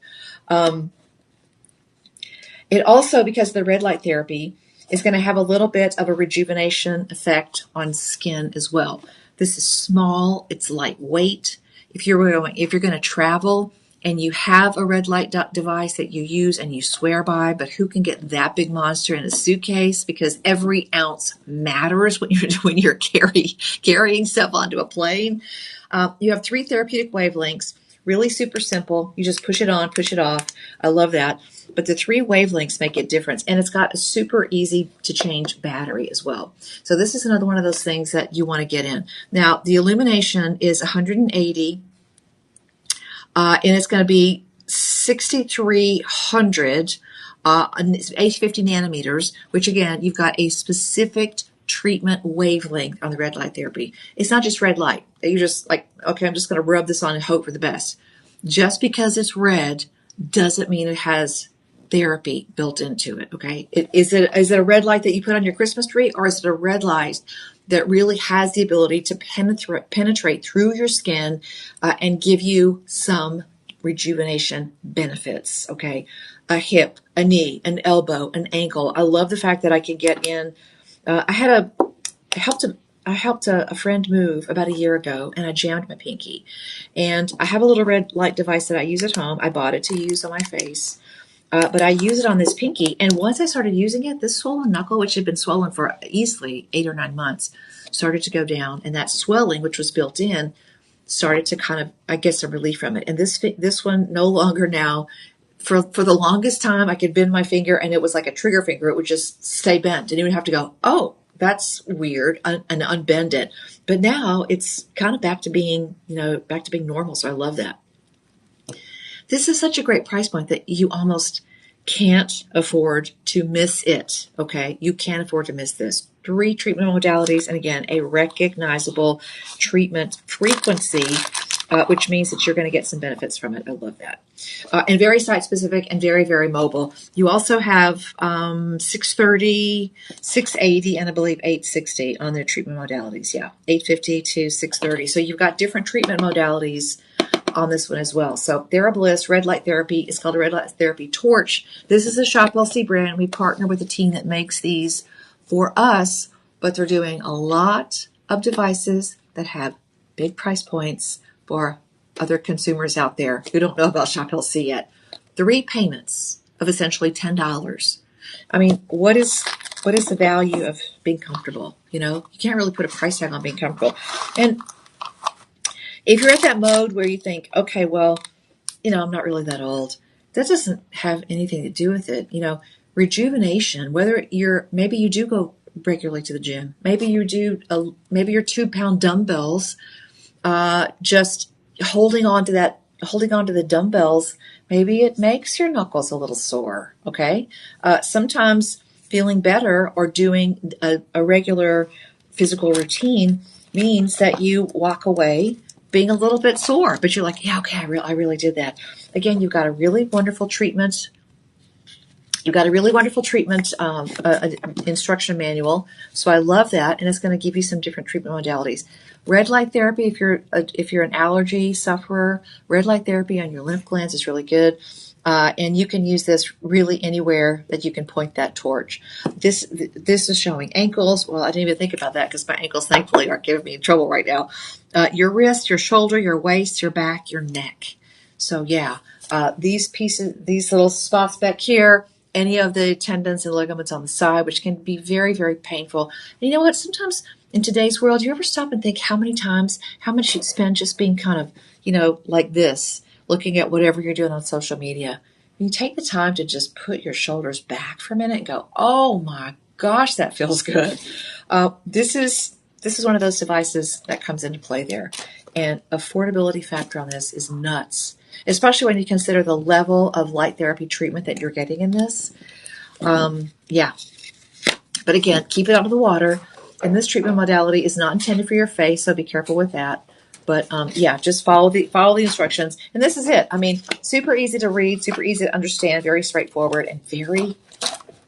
It also, because of the red light therapy, is going to have a little bit of a rejuvenation effect on skin as well. This is small. It's lightweight. If you're going to travel and you have a red light device that you use and you swear by, but who can get that big monster in a suitcase? Because every ounce matters when you're carrying stuff onto a plane. You have 3 therapeutic wavelengths, really super simple. You just push it on, push it off. I love that. But the 3 wavelengths make a difference, and it's got a super easy to change battery as well. So this is another one of those things that you want to get in. Now, the illumination is 180. And it's going to be 6,300, 850 nanometers, which again, you've got a specific treatment wavelength on the red light therapy. It's not just red light. You're just like, okay, I'm just going to rub this on and hope for the best. Just because it's red doesn't mean it has therapy built into it, okay? Is it a red light that you put on your Christmas tree, or is it a red light that really has the ability to penetrate through your skin and give you some rejuvenation benefits. Okay. A hip, a knee, an elbow, an ankle. I love the fact that I can get in. I helped a friend move about a year ago, and I jammed my pinky. And I have a little red light device that I use at home. I bought it to use on my face. But I use it on this pinky. And once I started using it, this swollen knuckle, which had been swollen for easily 8 or 9 months, started to go down. And that swelling, which was built in, started to kind of, I get some relief from it. And this one no longer now, for the longest time, I could bend my finger and it was like a trigger finger. It would just stay bent. And you would have to go, oh, that's weird, and unbend it. But now it's kind of back to being normal. So I love that. This is such a great price point that you almost can't afford to miss it. Okay. You can't afford to miss this. 3 treatment modalities. And again, a recognizable treatment frequency, which means that you're going to get some benefits from it. I love that. And very site specific and very, very mobile. You also have 630, 680, and I believe 860 on their treatment modalities. Yeah, 850 to 630. So you've got different treatment modalities on this one as well. So TheraBliss red light therapy is called a red light therapy torch. This is a Shop LC brand. We partner with a team that makes these for us, but they're doing a lot of devices that have big price points for other consumers out there who don't know about Shop LC yet. 3 payments of essentially $10. I mean, what is the value of being comfortable? You can't really put a price tag on being comfortable. And if you're at that mode where you think, okay, well, I'm not really that old, that doesn't have anything to do with it. Rejuvenation, maybe you do go regularly to the gym. Maybe you do, maybe your 2-pound dumbbells, just holding on to the dumbbells, maybe it makes your knuckles a little sore. Okay. Sometimes feeling better or doing a regular physical routine means that you walk away being a little bit sore, but you're like, yeah, okay, I really did that. Again, you've got a really wonderful treatment. You've got a really wonderful treatment instruction manual. So I love that, and it's going to give you some different treatment modalities. Red light therapy, if you're an allergy sufferer, red light therapy on your lymph glands is really good. And you can use this really anywhere that you can point that torch. This is showing ankles. Well, I didn't even think about that because my ankles, thankfully, aren't giving me trouble right now. Your wrist, your shoulder, your waist, your back, your neck. So yeah, these little spots back here, any of the tendons and ligaments on the side, which can be very, very painful. And you know what? Sometimes in today's world, you ever stop and think how much you'd spend just being kind of, like this, looking at whatever you're doing on social media. You take the time to just put your shoulders back for a minute and go, oh my gosh, that feels good. This is one of those devices that comes into play there. And affordability factor on this is nuts, especially when you consider the level of light therapy treatment that you're getting in this. Yeah. But again, keep it out of the water. And this treatment modality is not intended for your face, so be careful with that. But yeah, just follow the instructions. And this is it. I mean, super easy to read, super easy to understand, very straightforward, and very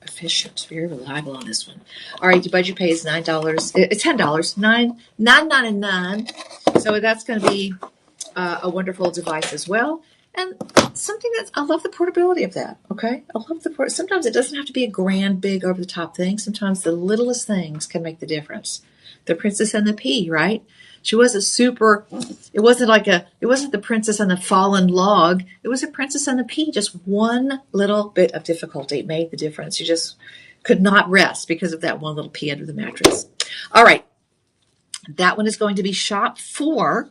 efficient, very reliable on this one. All right, the budget pay is $9. It's $10, $9.99. So that's going to be a wonderful device as well. And something I love the portability of that. Okay, I love the sometimes it doesn't have to be a grand, big, over the top thing. Sometimes the littlest things can make the difference. The Princess and the Pea, right? She wasn't super. It wasn't the Princess and the Fallen Log. It was a Princess and the Pea. Just one little bit of difficulty made the difference. You just could not rest because of that one little pea under the mattress. All right, that one is going to be shop 4.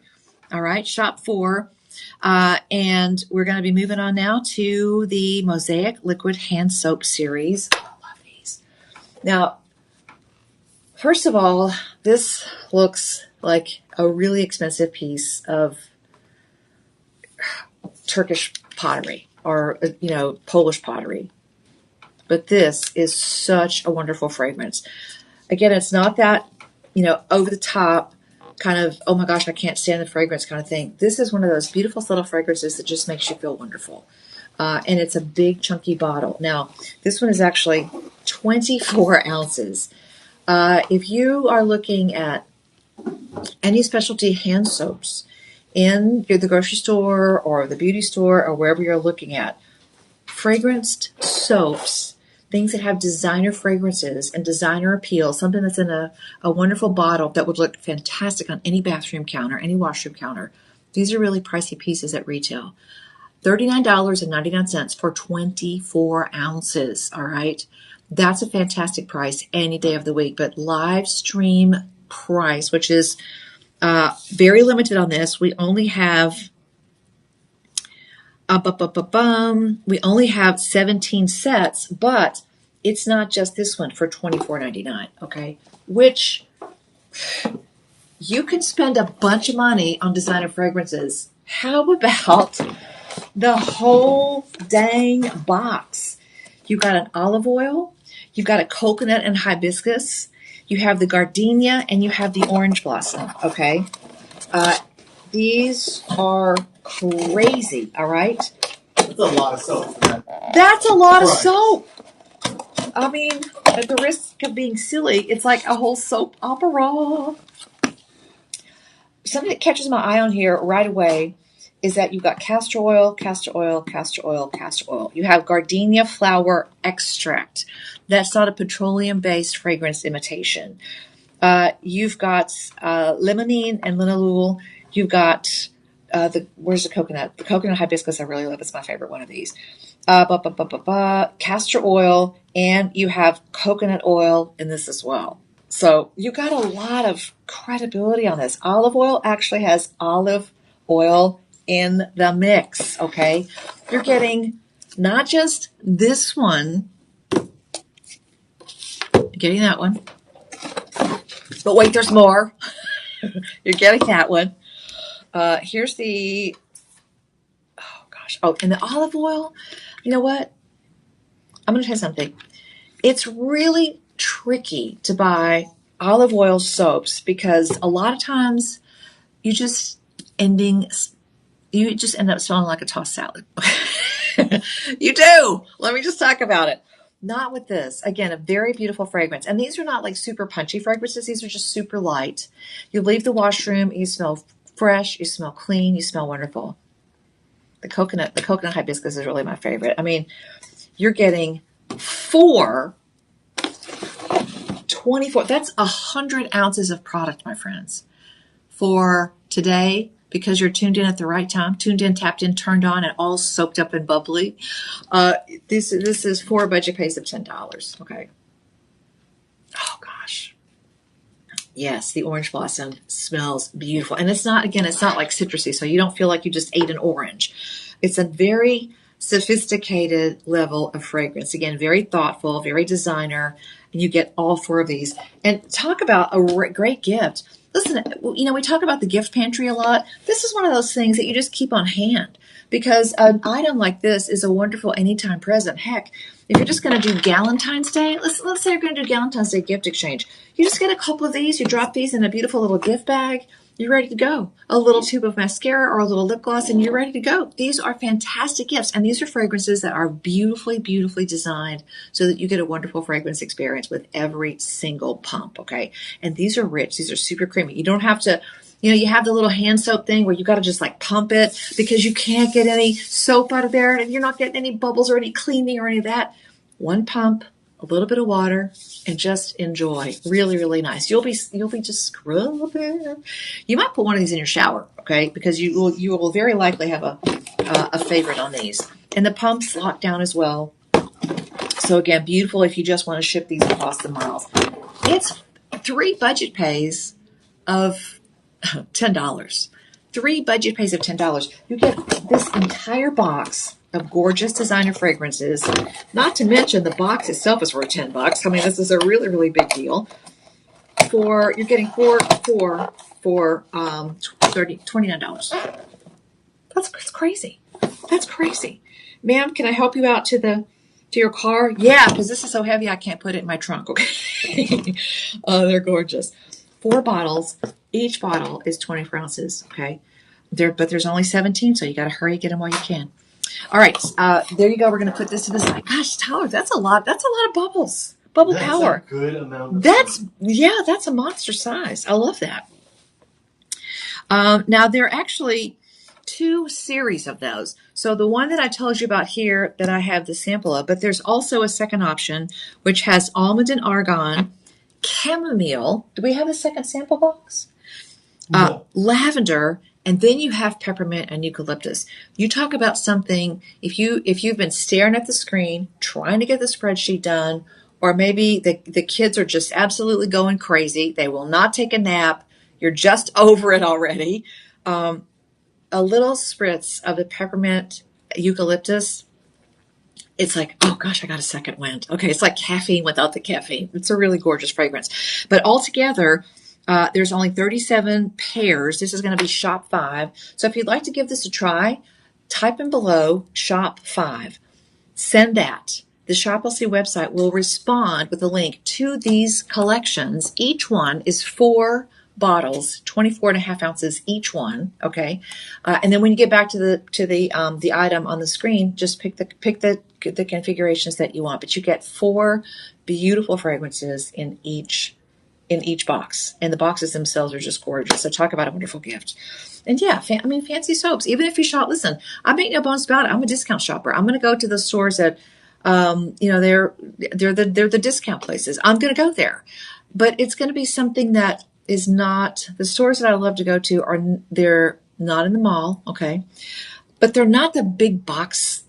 All right, shop 4. And we're going to be moving on now to the Mosaic Liquid Hand Soap series. I love these. Now, first of all, this looks like a really expensive piece of Turkish pottery or, Polish pottery. But this is such a wonderful fragrance. Again, it's not that, over the top kind of, oh my gosh, I can't stand the fragrance kind of thing. This is one of those beautiful little fragrances that just makes you feel wonderful. And it's a big chunky bottle. Now, this one is actually 24 ounces. If you are looking at any specialty hand soaps, in the grocery store or the beauty store or wherever you're looking at. Fragranced soaps, things that have designer fragrances and designer appeal, something that's in a wonderful bottle that would look fantastic on any bathroom counter, any washroom counter. These are really pricey pieces at retail. $39.99 for 24 ounces, all right? That's a fantastic price any day of the week, but live stream price, which is very limited on this. We only have we only have 17 sets, but it's not just this one for $24.99, okay? Which you can spend a bunch of money on designer fragrances. How about the whole dang box? You've got an olive oil, you've got a coconut and hibiscus, you have the gardenia, and you have the orange blossom, okay? These are crazy, all right? That's a lot of soap. That's a lot of soap. I mean, at the risk of being silly, it's like a whole soap opera. Something that catches my eye on here right away is that you've got castor oil, castor oil, castor oil, castor oil. You have gardenia flower extract. That's not a petroleum-based fragrance imitation. You've got limonene and linalool. You've got where's the coconut? The coconut hibiscus I really love. It's my favorite one of these. Castor oil, and you have coconut oil in this as well. So you got a lot of credibility on this. Olive oil actually has olive oil in the mix, okay? You're getting not just this one, you're getting that one, but wait, there's more. You're getting that one. Here's the, and the olive oil. You know what? I'm going to tell you something. It's really tricky to buy olive oil soaps because a lot of times you just end up smelling like a tossed salad. You do. Let me just talk about it. Not with this. Again, a very beautiful fragrance. And these are not like super punchy fragrances. These are just super light. You leave the washroom, you smell fresh, you smell clean, you smell wonderful. The coconut hibiscus is really my favorite. I mean, you're getting 24, that's 100 ounces of product, my friends, for today, because you're tuned in at the right time, tuned in, tapped in, turned on, and all soaked up and bubbly. This is for a budget pays of $10, okay? Oh, gosh. Yes, the orange blossom smells beautiful. And it's not like citrusy, so you don't feel like you just ate an orange. It's a very sophisticated level of fragrance. Again, very thoughtful, very designer, and you get all four of these. And talk about a great gift. Listen, we talk about the gift pantry a lot. This is one of those things that you just keep on hand because an item like this is a wonderful anytime present. Heck, if you're just going to do Galentine's Day, let's say you're going to do Galentine's Day gift exchange. You just get a couple of these, you drop these in a beautiful little gift bag, you're ready to go. A little tube of mascara or a little lip gloss, and you're ready to go. These are fantastic gifts, and these are fragrances that are beautifully, beautifully designed so that you get a wonderful fragrance experience with every single pump, okay? And these are rich. These are super creamy. You don't have to, you have the little hand soap thing where you got to just like pump it because you can't get any soap out of there, and you're not getting any bubbles or any cleaning or any of that. One pump, a little bit of water, and just enjoy. Really, really nice. You'll be just scrubbing. You might put one of these in your shower, okay? Because you will very likely have a favorite on these. And the pumps lock down as well. So again, beautiful if you just want to ship these across the miles. It's 3 budget pays of $10. 3 budget pays of $10. You get this entire box of gorgeous designer fragrances. Not to mention the box itself is worth $10. I mean, this is a really, really big deal. You're getting four for $29. That's crazy. That's crazy. Ma'am, can I help you out to your car? Yeah, because this is so heavy I can't put it in my trunk. Okay. Oh, they're gorgeous. 4 bottles. Each bottle is 24 ounces. Okay. But there's only 17, so you got to hurry, get them while you can. All right, there you go. We're going to put this to the side. Gosh, Tyler, that's a lot. That's a lot of bubbles. Bubble power. That's a good amount. That's a monster size. I love that. Now, there are actually two series of those. So the one that I told you about here that I have the sample of, but there's also a second option, which has almond and argan, chamomile. Do we have a second sample box? No. Lavender, and then you have peppermint and eucalyptus. You talk about something, if you've been staring at the screen, trying to get the spreadsheet done, or maybe the kids are just absolutely going crazy. They will not take a nap. You're just over it already. A little spritz of the peppermint eucalyptus, it's like, oh gosh, I got a second wind. Okay, it's like caffeine without the caffeine. It's a really gorgeous fragrance. But altogether, there's only 37 pairs. This is going to be shop 5. So if you'd like to give this a try, type in below shop 5. Send that. The Shop LC website will respond with a link to these collections. Each one is 4 bottles, 24 and a half ounces each one. Okay. And then when you get back to the item on the screen, just pick the configurations that you want, but you get 4 beautiful fragrances in each box, and the boxes themselves are just gorgeous. So talk about a wonderful gift. And yeah, fancy soaps. Even if you shop, listen, I make no bones about it. I'm a discount shopper. I'm going to go to the stores that, they're the discount places. I'm going to go there, but it's going to be something that is not the stores that I love to go to. They're not in the mall, okay, but they're not the big box,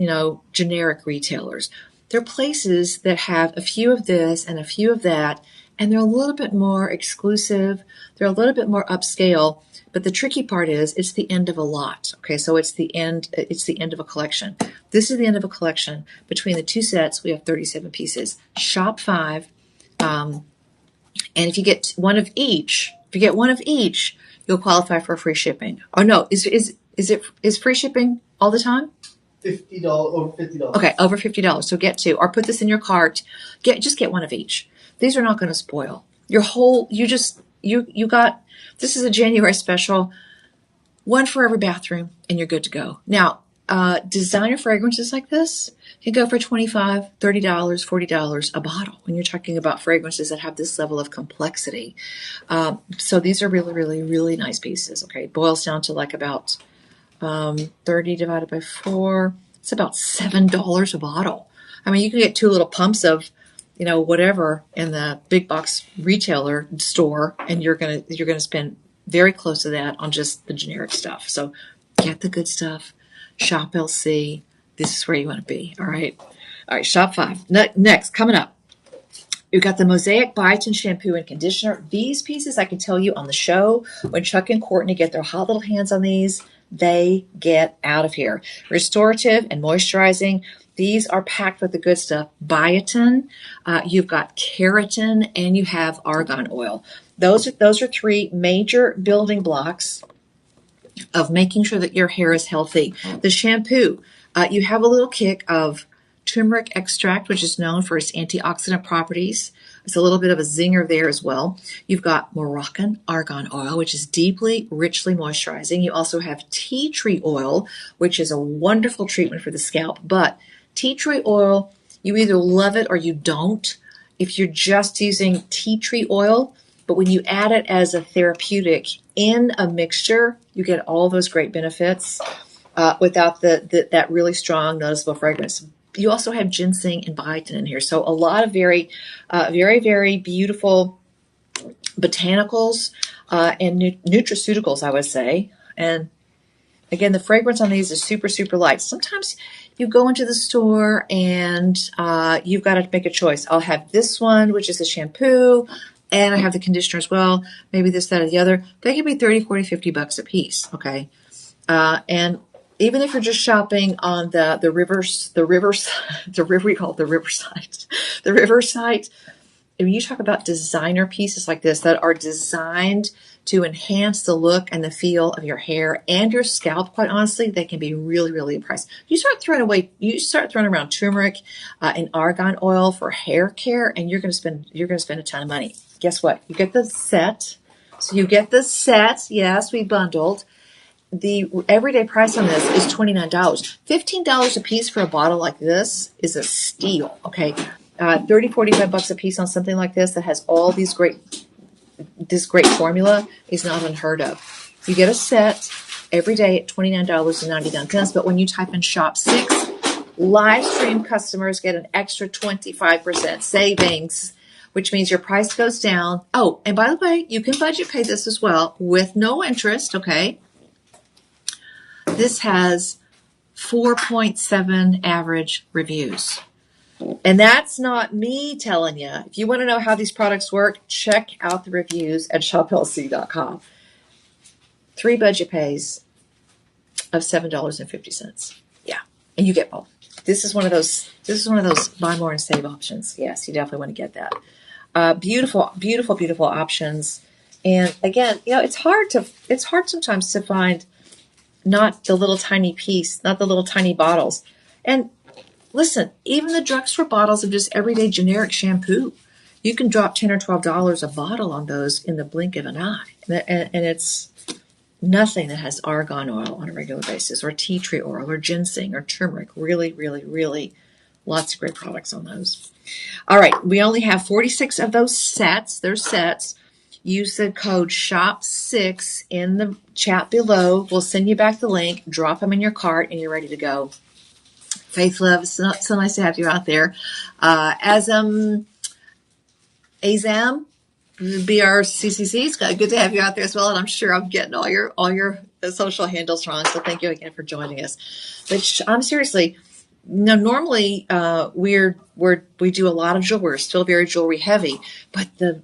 generic retailers. They're places that have a few of this and a few of that, and they're a little bit more exclusive. They're a little bit more upscale. But the tricky part is it's the end of a lot. Okay, so it's the end of a collection. This is the end of a collection. Between the 2 sets, we have 37 pieces. Shop 5. And if you get one of each, you'll qualify for free shipping. Oh no, is free shipping all the time? $50, over $50. Okay, over $50. So get 2, or put this in your cart. Just get one of each. These are not going to spoil. You got, this is a January special, 1 for every bathroom, and you're good to go. Now, designer fragrances like this can go for $25, $30, $40 a bottle when you're talking about fragrances that have this level of complexity. So these are really, really, really nice pieces. Okay, it boils down to like about 30 divided by 4. It's about $7 a bottle. I mean, you can get 2 little pumps of whatever in the big box retailer store, and you're gonna spend very close to that on just the generic stuff. So get the good stuff. Shop LC. This is where you want to be. All right. Shop 5. Next, coming up, we've got the Mosaic Biotin shampoo and conditioner. These pieces, I can tell you on the show, when Chuck and Courtney get their hot little hands on these, they get out of here. Restorative and moisturizing. These are packed with the good stuff. Biotin, you've got keratin, and you have argan oil. Those are 3 major building blocks of making sure that your hair is healthy. The shampoo, you have a little kick of turmeric extract, which is known for its antioxidant properties. It's a little bit of a zinger there as well. You've got Moroccan argan oil, which is deeply, richly moisturizing. You also have tea tree oil, which is a wonderful treatment for the scalp. But tea tree oil, you either love it or you don't. If you're just using tea tree oil, but when you add it as a therapeutic in a mixture, you get all those great benefits without that really strong, noticeable fragrance. You also have ginseng and biotin in here. So a lot of very, very beautiful botanicals and nutraceuticals, I would say. And again, the fragrance on these is super, super light. Sometimes you go into the store and you've got to make a choice. I'll have this one, which is a shampoo, and I have the conditioner as well. Maybe this, that, or the other. They can be 30, 40, 50 bucks a piece, okay? And even if you're just shopping on the river site, when you talk about designer pieces like this that are designed to enhance the look and the feel of your hair and your scalp, quite honestly, they can be really, really priced. You start throwing around turmeric and argan oil for hair care, and you're going to spend a ton of money. Guess what? You get the set. So you get the set. Yes, we bundled. The everyday price on this is $29. $15 a piece for a bottle like this is a steal. Okay, 30, 45 bucks a piece on something like this that has all this great formula is not unheard of. You get a set every day at $29.99. But when you type in Shop 6, live stream customers get an extra 25% savings, which means your price goes down. Oh, and by the way, you can budget pay this as well with no interest, okay? This has 4.7 average reviews. And that's not me telling you. If you want to know how these products work, check out the reviews at shoplc.com. 3 budget pays of $7.50. Yeah. And you get both. This is one of those buy more and save options. Yes, you definitely want to get that. Beautiful, beautiful, beautiful options. And again, it's hard sometimes to find not the little tiny piece, not the little tiny bottles. And listen, even the drugstore bottles of just everyday generic shampoo, you can drop $10 or $12 a bottle on those in the blink of an eye. And it's nothing that has argan oil on a regular basis, or tea tree oil, or ginseng, or turmeric. Really, really, really lots of great products on those. All right, we only have 46 of those sets. They're sets. Use the code SHOP6 in the chat below. We'll send you back the link. Drop them in your cart, and you're ready to go. Faith Love, it's not so nice to have you out there. Azam, BRCCC, it's good to have you out there as well. And I'm sure I'm getting all your social handles wrong. So thank you again for joining us. But I'm seriously, normally we do a lot of jewelry, still very jewelry heavy, but the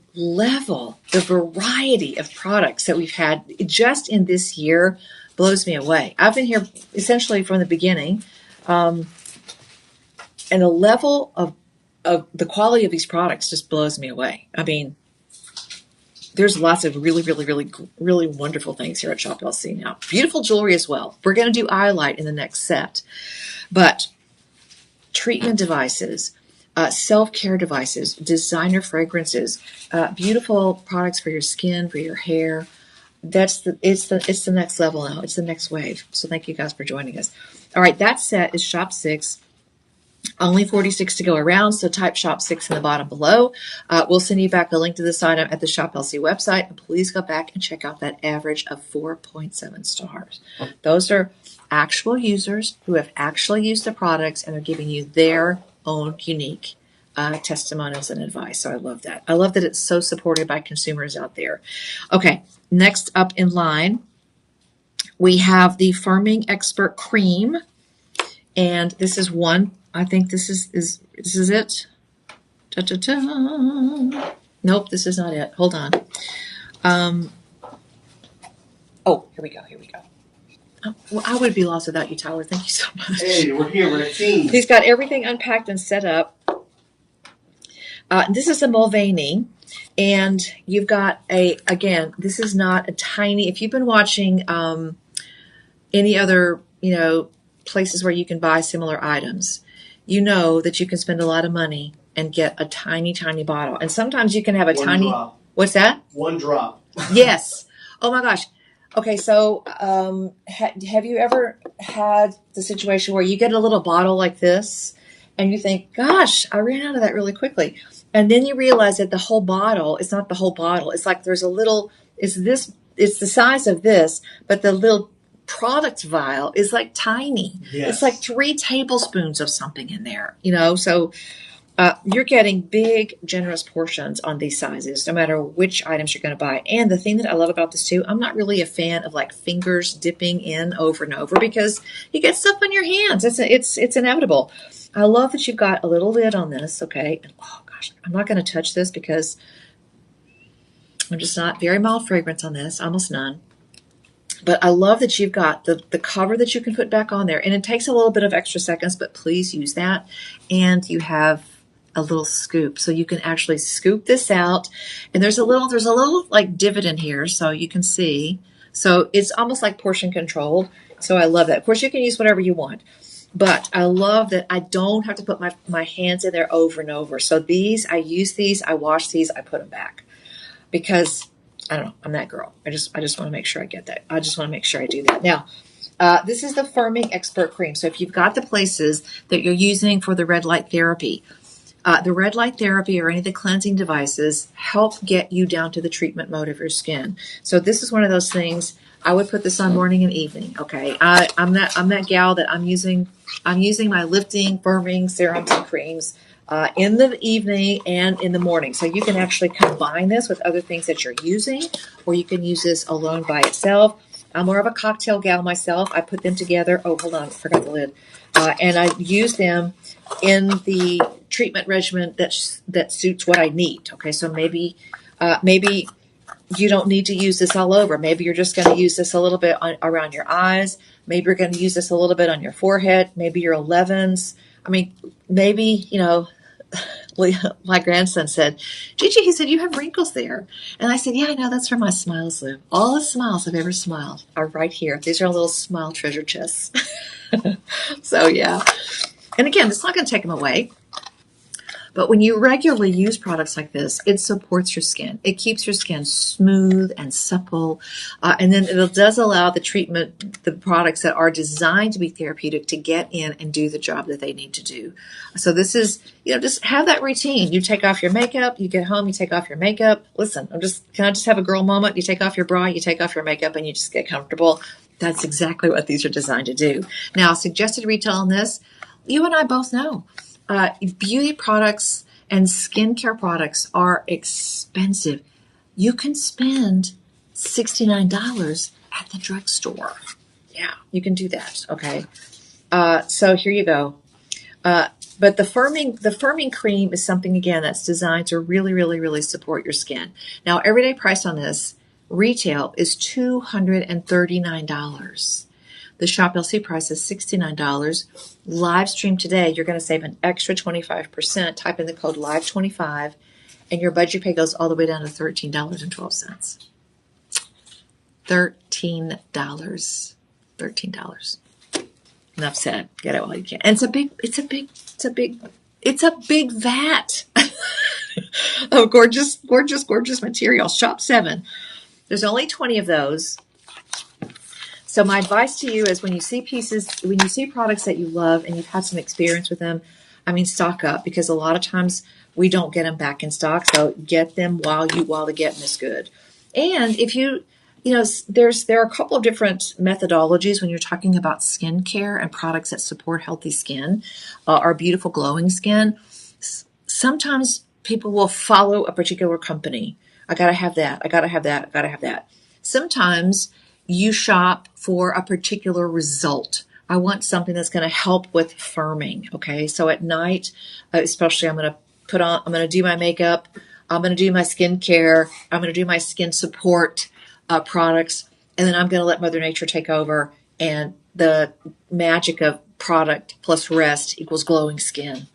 variety of products that we've had just in this year blows me away. I've been here essentially from the beginning. And the level of the quality of these products just blows me away. I mean, there's lots of really, really, really, really wonderful things here at Shop LC now. Beautiful jewelry as well. We're going to do eyelight in the next set. But treatment devices, self-care devices, designer fragrances, beautiful products for your skin, for your hair. It's the next level now. It's the next wave. So thank you guys for joining us. All right, that set is Shop 6. Only 46 to go around, so type Shop 6 in the bottom below. We'll send you back a link to this item at the Shop LC website, and please go back and check out that average of 4.7 stars. Those are actual users who have actually used the products, and they're giving you their own unique testimonials and advice. So I love that. I love that it's so supported by consumers out there. Okay, next up in line, we have the Firming Expert Cream, and this is one. I think this is it. Da-da-da. Nope, this is not it. Hold on. Here we go. Oh, well, I would be lost without you, Tyler. Thank you so much. Hey, we're here. We're a team. He's got everything unpacked and set up. This is a Mulvaney, and you've got again, this is not a tiny, if you've been watching any other, places where you can buy similar items, you know that you can spend a lot of money and get a tiny, tiny bottle. And sometimes you can have One drop. What's that? One drop. Yes. Oh my gosh. Okay. So, have you ever had the situation where you get a little bottle like this and you think, gosh, I ran out of that really quickly. And then you realize that the whole bottle, it's not the whole bottle. It's like there's it's the size of this, but the little product vial is like tiny. Yes. It's like 3 tablespoons of something in there, so you're getting big, generous portions on these sizes, no matter which items you're going to buy. And the thing that I love about this too, I'm not really a fan of like fingers dipping in over and over because you get stuff on your hands. It's inevitable. I love that you've got a little lid on this. Okay. And, oh gosh, I'm not going to touch this because I'm just not very mild fragrance on this, almost none. But I love that you've got the cover that you can put back on there. And it takes a little bit of extra seconds, but please use that. And you have a little scoop. So you can actually scoop this out. And there's a little like divot in here so you can see. So it's almost like portion controlled. So I love that. Of course, you can use whatever you want. But I love that I don't have to put my hands in there over and over. So I use these, I wash these, I put them back. Because I don't know. I'm that girl. I just want to make sure I get that. I just want to make sure I do that. Now, this is the Firming Expert Cream. So if you've got the places that you're using for the red light therapy, the red light therapy or any of the cleansing devices help get you down to the treatment mode of your skin. So this is one of those things. I would put this on morning and evening. Okay. I'm that gal that I'm using my lifting, firming serums and creams in the evening and in the morning. So you can actually combine this with other things that you're using, or you can use this alone by itself. I'm more of a cocktail gal myself. I put them together. Oh, hold on, I forgot the lid. And I use them in the treatment regimen that suits what I need. Okay, so maybe you don't need to use this all over. Maybe you're just going to use this a little bit around your eyes. Maybe you're going to use this a little bit on your forehead. Maybe your 11s. I mean, maybe, my grandson said, Gigi, he said, you have wrinkles there. And I said, yeah, I know, that's where my smiles live. All the smiles I've ever smiled are right here. These are little smile treasure chests. So, yeah. And again, it's not going to take them away. But when you regularly use products like this, it supports your skin. It keeps your skin smooth and supple. And then it does allow the products that are designed to be therapeutic to get in and do the job that they need to do. So this is, just have that routine. You take off your makeup, you get home, you take off your makeup. Listen, can I just have a girl moment? You take off your bra, you take off your makeup, and you just get comfortable. That's exactly what these are designed to do. Now, suggested retail on this, you and I both know. Beauty products and skincare products are expensive. You can spend $69 at the drugstore. Yeah, you can do that. Okay. So here you go. But the firming cream is something, again, that's designed to really, really, really support your skin. Now, everyday price on this retail is $239. The Shop LC price is $69. Live stream today, you're going to save an extra 25%. Type in the code LIVE25, and your budget pay goes all the way down to $13.12. $13. Enough said. Get it while you can. And it's a big vat of gorgeous, gorgeous, gorgeous material. Shop 7. There's only 20 of those. So my advice to you is when you see products that you love and you've had some experience with them, stock up, because a lot of times we don't get them back in stock. So get them while the getting is good. And if there are a couple of different methodologies when you're talking about skincare and products that support healthy skin, or beautiful glowing skin. Sometimes people will follow a particular company. I got to have that. I got to have that. I got to have that. Sometimes you shop for a particular result. I want something that's going to help with firming. Okay. So at night, especially, I'm going to do my makeup. I'm going to do my skincare. I'm going to do my skin support products. And then I'm going to let Mother Nature take over. And the magic of product plus rest equals glowing skin.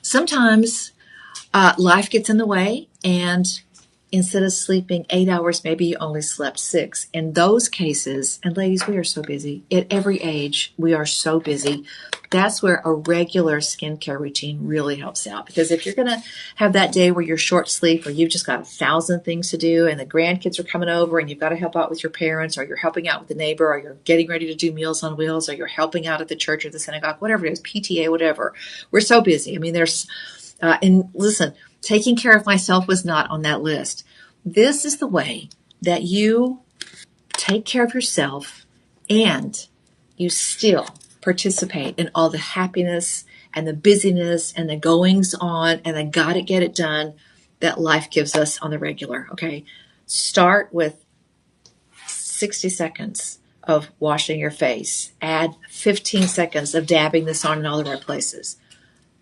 Sometimes life gets in the way, and instead of sleeping 8 hours, maybe you only slept 6. In those cases, and ladies, we are so busy. At every age, we are so busy. That's where a regular skincare routine really helps out. Because if you're going to have that day where you're short sleep, or you've just got 1,000 things to do, and the grandkids are coming over, and you've got to help out with your parents, or you're helping out with the neighbor, or you're getting ready to do Meals on Wheels, or you're helping out at the church or the synagogue, whatever it is, PTA, whatever. We're so busy. And listen, taking care of myself was not on that list. This is the way that you take care of yourself and you still participate in all the happiness and the busyness and the goings on and the gotta get it done that life gives us on the regular. Okay. Start with 60 seconds of washing your face. Add 15 seconds of dabbing this on in all the right places.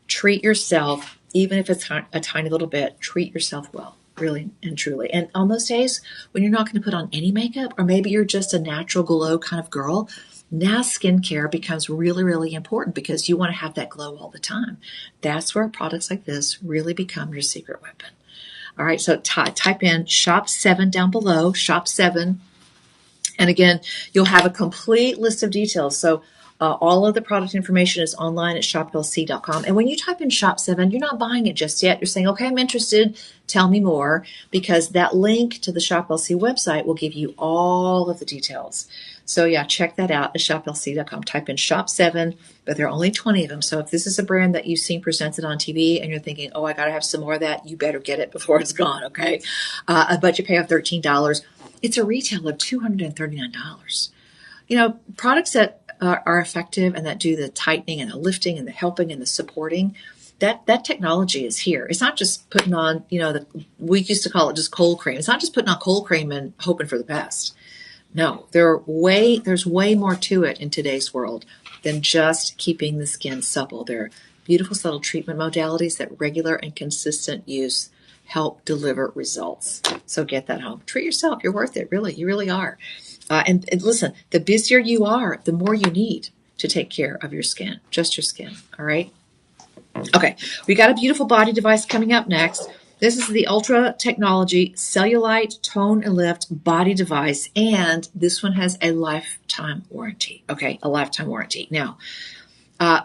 Treat yourself, even if it's a tiny little bit, treat yourself well, really and truly. And on those days when you're not going to put on any makeup, or maybe you're just a natural glow kind of girl, now skincare becomes really, really important, because you want to have that glow all the time. That's where products like this really become your secret weapon. All right, so type in Shop 7 down below, Shop 7. And again, you'll have a complete list of details. So all of the product information is online at shoplc.com. And when you type in Shop 7, you're not buying it just yet. You're saying, okay, I'm interested. Tell me more, because that link to the Shop LC website will give you all of the details. So yeah, check that out at shoplc.com. Type in Shop 7, but there are only 20 of them. So if this is a brand that you've seen presented on TV and you're thinking, oh, I got to have some more of that, you better get it before it's gone. Okay. A budget pay of $13. It's a retail of $239. Products that are effective and that do the tightening and the lifting and the helping and the supporting, that technology is here. It's not just putting on, we used to call it just cold cream. It's not just putting on cold cream and hoping for the best. No, there's way more to it in today's world than just keeping the skin supple. There are beautiful, subtle treatment modalities that regular and consistent use help deliver results. So get that home. Treat yourself. You're worth it. Really, you really are. And listen, the busier you are, the more you need to take care of your skin, just your skin. All right. Okay. We got a beautiful body device coming up next. This is the Ultra Technology Cellulite Tone and Lift Body Device, and this one has a lifetime warranty. Okay, a lifetime warranty. Now,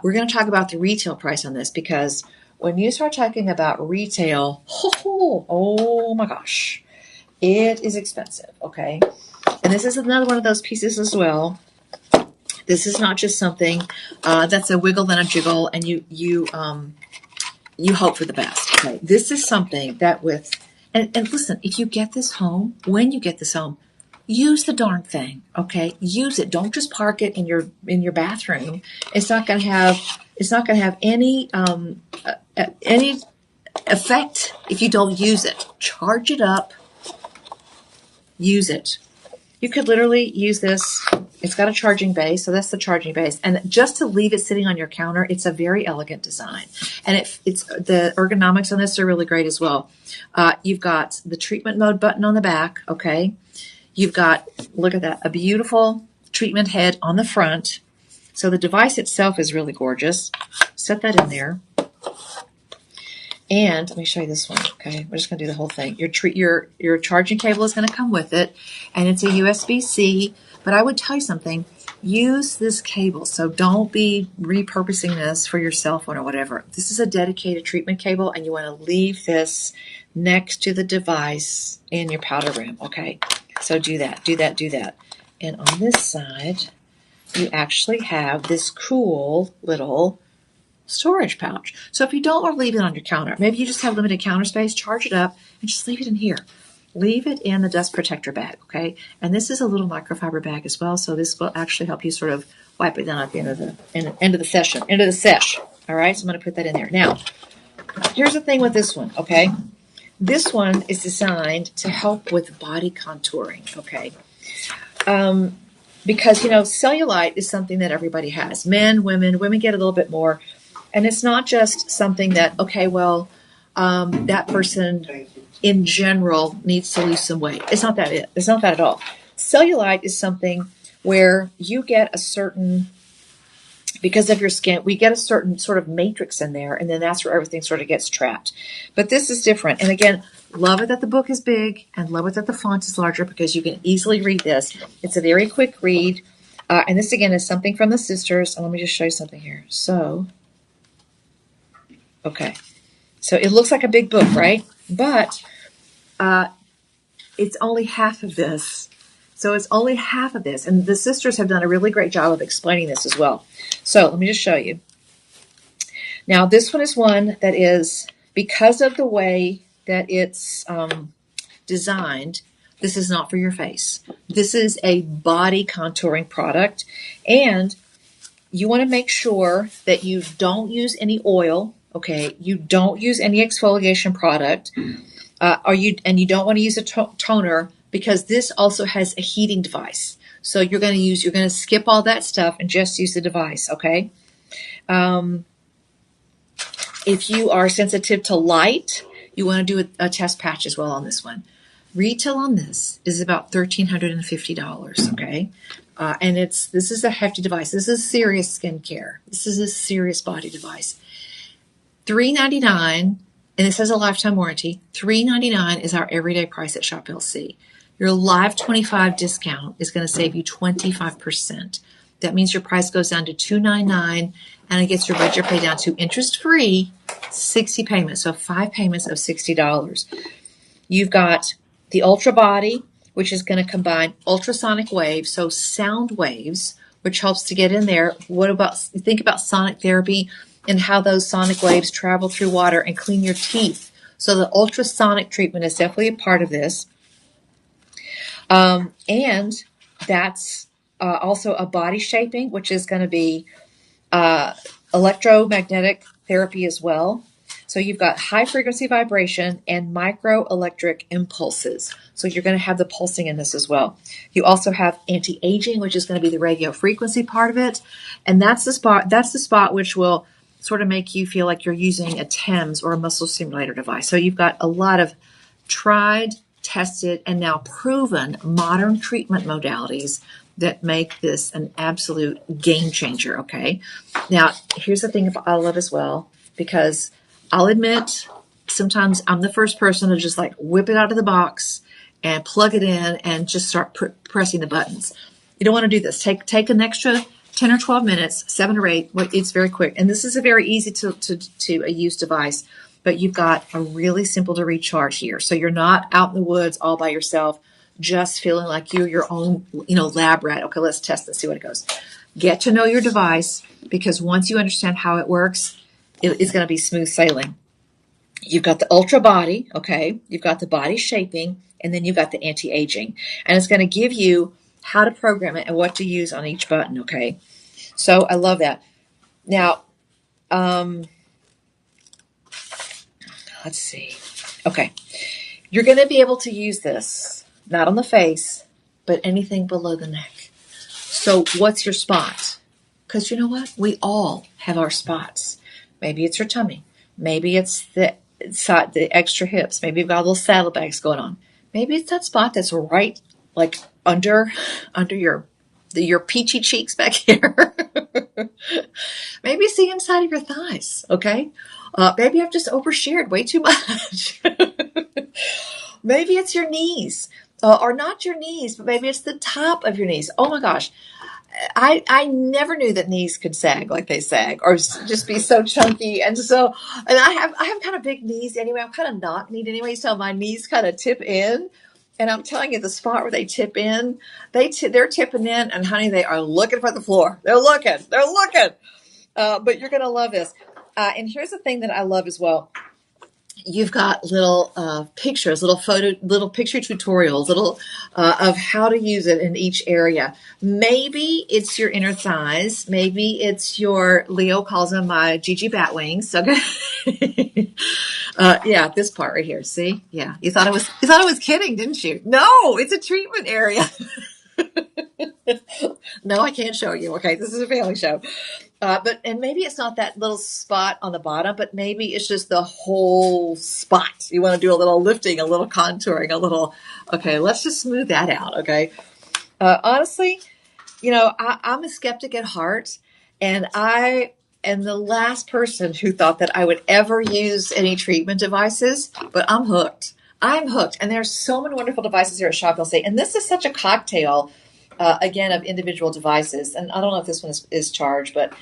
we're going to talk about the retail price on this, because when you start talking about retail, oh my gosh, it is expensive. Okay, and this is another one of those pieces as well. This is not just something that's a wiggle and a jiggle, and you hope for the best. Okay, this is something that and listen, if you get this home, when you get this home, use the darn thing. Okay, use it. Don't just park it in your bathroom. It's not going to have any effect if you don't use it. Charge it up. Use it. You could literally use this. It's got a charging base, so that's the charging base. And just to leave it sitting on your counter, it's a very elegant design. And it's the ergonomics on this are really great as well. You've got the treatment mode button on the back, okay? You've got, look at that, a beautiful treatment head on the front. So the device itself is really gorgeous. Set that in there. And let me show you this one, okay? We're just going to do the whole thing. Your charging cable is going to come with it, and it's a USB-C. But I would tell you something. Use this cable. So don't be repurposing this for your cell phone or whatever. This is a dedicated treatment cable, and you want to leave this next to the device in your powder room, okay? So do that, do that, do that. And on this side, you actually have this cool little storage pouch. So if you don't want to leave it on your counter, maybe you just have limited counter space, charge it up and just leave it in here. Leave it in the dust protector bag, okay? And this is a little microfiber bag as well, so this will actually help you sort of wipe it down at the end of the session. All right, so I'm going to put that in there. Now, here's the thing with this one, okay? This one is designed to help with body contouring, okay? Because, cellulite is something that everybody has. Men, women get a little bit more. And it's not just something that, okay, well, that person in general needs to lose some weight. It's not that It's not that at all. Cellulite is something where you get a certain, because of your skin, we get a certain sort of matrix in there, and then that's where everything sort of gets trapped. But this is different. And again, love it that the book is big, and love it that the font is larger, because you can easily read this. It's a very quick read. And this, again, is something from the sisters. And let me just show you something here. Okay, so it looks like a big book, right? But it's only half of this. So it's only half of this. And the sisters have done a really great job of explaining this as well. So let me just show you. Now, this one is one that is, because of the way that it's designed, this is not for your face. This is a body contouring product. And you want to make sure that you don't use any oil. Okay, you don't use any exfoliation product, and you don't want to use a toner, because this also has a heating device. So you're going to skip all that stuff and just use the device. Okay. If you are sensitive to light, you want to do a test patch as well on this one. Retail on this is about $1,350. Okay. And this is a hefty device. This is serious skincare. This is a serious body device. $399, and it says a lifetime warranty. $399 is our everyday price at Shop LC. Your Live 25 discount is going to save you 25%. That means your price goes down to $299, and it gets your budget pay down to interest-free 60 payments, so 5 payments of $60. You've got the Ultra Body, which is going to combine ultrasonic waves, so sound waves, which helps to get in there. Think about sonic therapy and how those sonic waves travel through water and clean your teeth. So the ultrasonic treatment is definitely a part of this. And that's also a body shaping, which is going to be uh, electromagnetic therapy as well. So you've got high frequency vibration and microelectric impulses. So you're going to have the pulsing in this as well. You also have anti-aging, which is going to be the radio frequency part of it. And that's the spot which will sort of make you feel like you're using a TEMS or a muscle stimulator device. So you've got a lot of tried, tested, and now proven modern treatment modalities that make this an absolute game changer. Okay. Now, here's the thing I love as well, because I'll admit sometimes I'm the first person to just like whip it out of the box and plug it in and just start pressing the buttons. You don't want to do this. Take an extra 10 or 12 minutes, 7 or 8. It's very quick. And this is a very easy to use device, but you've got a really simple to recharge here. So you're not out in the woods all by yourself, just feeling like you're your own, lab rat. Okay, let's test this, see what it goes. Get to know your device, because once you understand how it works, it's going to be smooth sailing. You've got the ultra body, okay? You've got the body shaping, and then you've got the anti-aging. And it's going to give you how to program it and what to use on each button, okay? So I love that. Now, let's see. Okay. You're going to be able to use this, not on the face, but anything below the neck. So what's your spot? Because you know what? We all have our spots. Maybe it's your tummy. Maybe it's the extra hips. Maybe you've got little saddlebags going on. Maybe it's that spot that's right like under your peachy cheeks back here. Maybe it's the inside of your thighs, okay? Maybe I've just overshared way too much. Maybe it's your knees, or not your knees, but maybe it's the top of your knees. Oh my gosh. I never knew that knees could sag like they sag, or just be so chunky. And I have kind of big knees anyway. I'm kind of knock-kneed anyway, so my knees kind of tip in. And I'm telling you, the spot where they tip in, they're tipping in, and honey, they are looking for the floor. They're looking. But you're going to love this. And here's the thing that I love as well. You've got little pictures, little picture tutorials, of how to use it in each area. Maybe it's your inner thighs. Maybe it's your, Leo calls them my Gigi bat wings. Okay. Yeah, this part right here. See? Yeah. You thought I was kidding, didn't you? No, it's a treatment area. No, I can't show you. Okay. This is a family show. And maybe it's not that little spot on the bottom, but maybe it's just the whole spot. You want to do a little lifting, a little contouring, okay, let's just smooth that out. Okay. Honestly, I'm a skeptic at heart, and I am the last person who thought that I would ever use any treatment devices, but I'm hooked. And there's so many wonderful devices here at Shop LC. And this is such a cocktail, again, of individual devices. And I don't know if this one is charged, but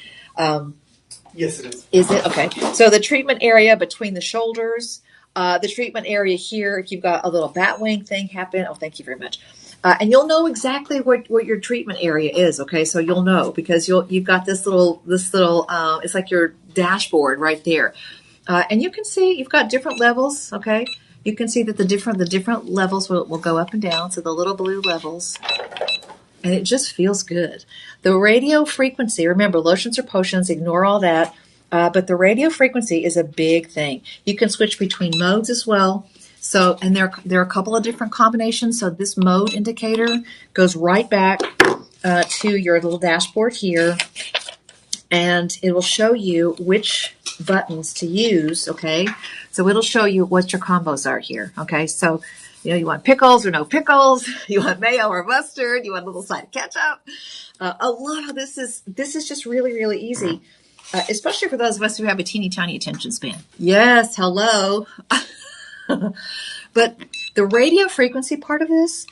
yes, it is. Is it? Okay. So the treatment area between the shoulders, the treatment area here, you've got a little bat wing thing happen. Oh, thank you very much. And you'll know exactly what your treatment area is. Okay. So you'll know, because you've got this little, it's like your dashboard right there. And you can see you've got different levels. Okay. You can see that the different levels will go up and down. So the little blue levels. And it just feels good. The radio frequency, remember, lotions or potions, ignore all that. But the radio frequency is a big thing. You can switch between modes as well. So, and there are a couple of different combinations. So this mode indicator goes right back to your little dashboard here. And it will show you which buttons to use, okay? So it'll show you what your combos are here, okay? So, you want pickles or no pickles. You want mayo or mustard. You want a little side of ketchup. A lot of this is just really, really easy, especially for those of us who have a teeny tiny attention span. Yes, hello. But the radio frequency part of this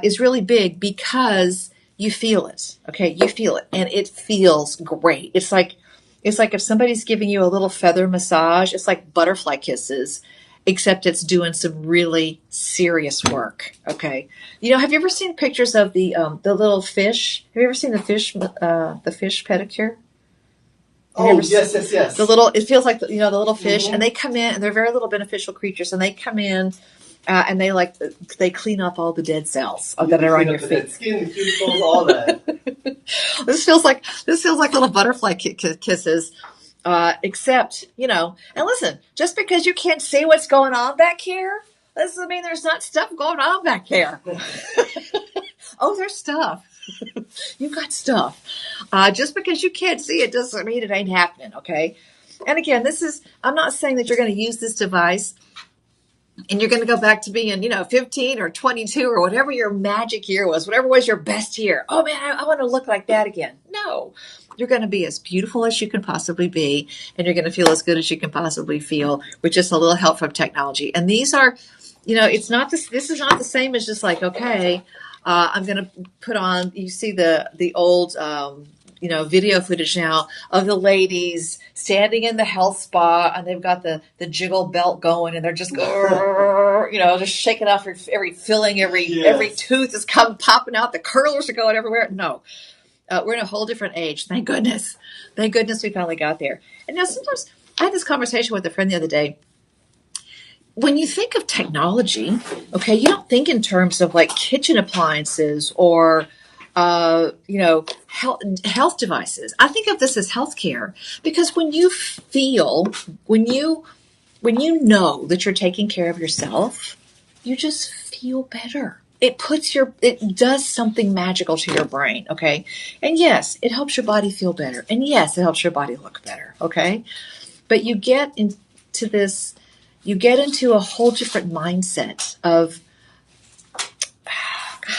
is really big, because you feel it. Okay, you feel it, and it feels great. It's like if somebody's giving you a little feather massage. It's like butterfly kisses, except it's doing some really serious work. Okay. Have you ever seen pictures of the little fish? Have you ever seen the fish pedicure? Oh, yes. It feels like, the little fish, and they come in, and they're very little beneficial creatures, and they come in And they clean up all the dead cells that are on your feet. Dead skin, the cuticles, all that. This feels like little butterfly kisses. Except, and listen, just because you can't see what's going on back here, doesn't mean there's not stuff going on back here. Oh, there's stuff. You've got stuff. Just because you can't see it doesn't mean it ain't happening, okay? And again, I'm not saying that you're going to use this device and you're going to go back to being, 15 or 22 or whatever your magic year was, whatever was your best year. Oh, man, I want to look like that again. No. You're going to be as beautiful as you can possibly be, and you're going to feel as good as you can possibly feel with just a little help from technology. And these are, it's not this is not the same as just like, okay, I'm going to put on, you see the old, video footage now of the ladies standing in the health spa, and they've got the jiggle belt going, and they're just just shaking off every filling, every tooth is popping out, the curlers are going everywhere. No, we're in a whole different age. Thank goodness we finally got there. And now sometimes I had this conversation with a friend the other day. When you think of technology, okay, you don't think in terms of like kitchen appliances or health devices. I think of this as healthcare, because when you know that you're taking care of yourself, you just feel better. It does something magical to your brain, okay? And yes, it helps your body feel better. And yes, it helps your body look better, okay? But you get into a whole different mindset of,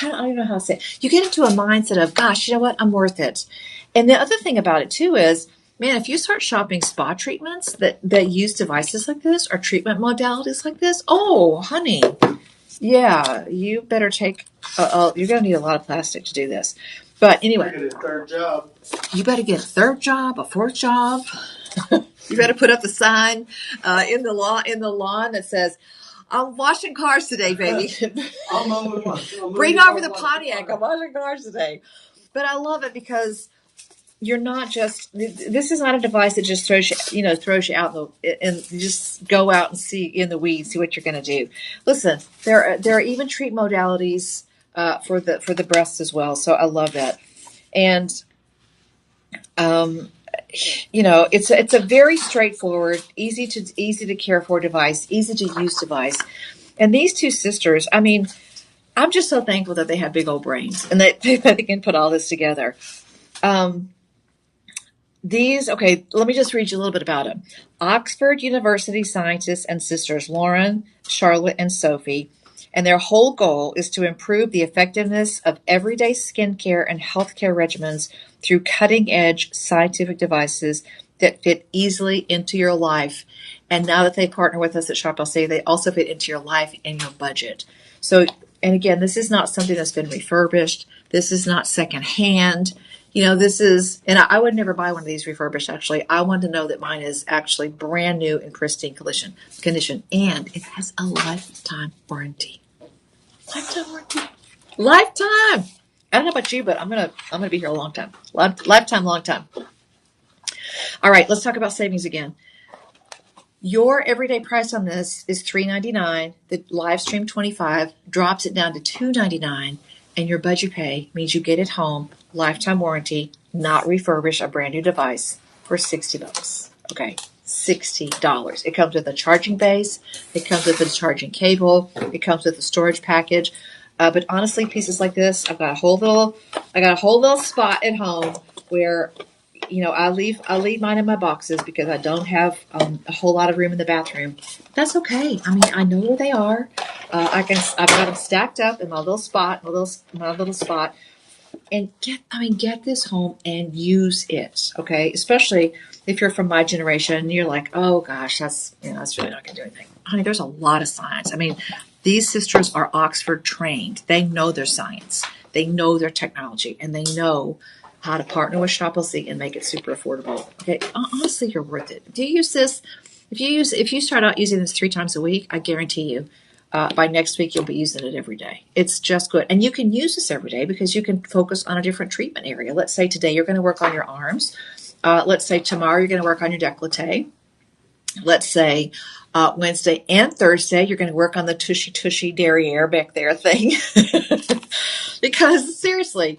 I don't even know how to say it. You get into a mindset of, gosh, you know what? I'm worth it. And the other thing about it too is, man, if you start shopping spa treatments that use devices like this or treatment modalities like this, oh, honey, yeah, you better you're going to need a lot of plastic to do this. But anyway, you better get a third job. You better get a third job, a fourth job. You better put up the sign in the lawn that says, I'm washing cars today, baby. Bring over the Pontiac. I'm washing cars today. But I love it because you're not just, this is not a device that just throws you out and you just go out and see in the weeds, see what you're going to do. Listen, there are even treat modalities for the breasts as well. So I love that. And, it's a very straightforward, easy to care for device, easy to use device. And these two sisters, I mean, I'm just so thankful that they have big old brains and that they can put all this together. Let me just read you a little bit about them. Oxford University scientists and sisters Lauren, Charlotte, and Sophie, and their whole goal is to improve the effectiveness of everyday skincare and healthcare regimens through cutting-edge scientific devices that fit easily into your life. And now that they partner with us at Shop LC, they also fit into your life and your budget. So, and again, this is not something that's been refurbished. This is not secondhand. This is, and I would never buy one of these refurbished, actually. I want to know that mine is actually brand new in pristine condition, and it has a lifetime warranty. Lifetime warranty. Lifetime! I don't know about you, but I'm gonna be here a long time. Lifetime, long time. All right, let's talk about savings again. Your everyday price on this is $3.99. The live stream 25 drops it down to $2.99, and your budget pay means you get it home, lifetime warranty, not refurbished, a brand new device for $60. Okay, $60. It comes with a charging base. It comes with a charging cable. It comes with a storage package. But honestly, pieces like this, I got a whole little spot at home where, I leave mine in my boxes because I don't have a whole lot of room in the bathroom. That's okay. I mean, I know where they are. I've got them stacked up in my little spot, and get this home and use it. Okay. Especially if you're from my generation and you're like, oh gosh, that's really not going to do anything. Honey, there's a lot of science. I mean, these sisters are Oxford trained. They know their science. They know their technology, and they know how to partner with Shop LC and make it super affordable. Okay, honestly, you're worth it. Do you use this? If you start out using this 3 times a week, I guarantee you, by next week you'll be using it every day. It's just good, and you can use this every day because you can focus on a different treatment area. Let's say today you're going to work on your arms. Let's say tomorrow you're going to work on your décolleté. let's say Wednesday and Thursday, you're going to work on the tushy derriere back there thing. Because seriously,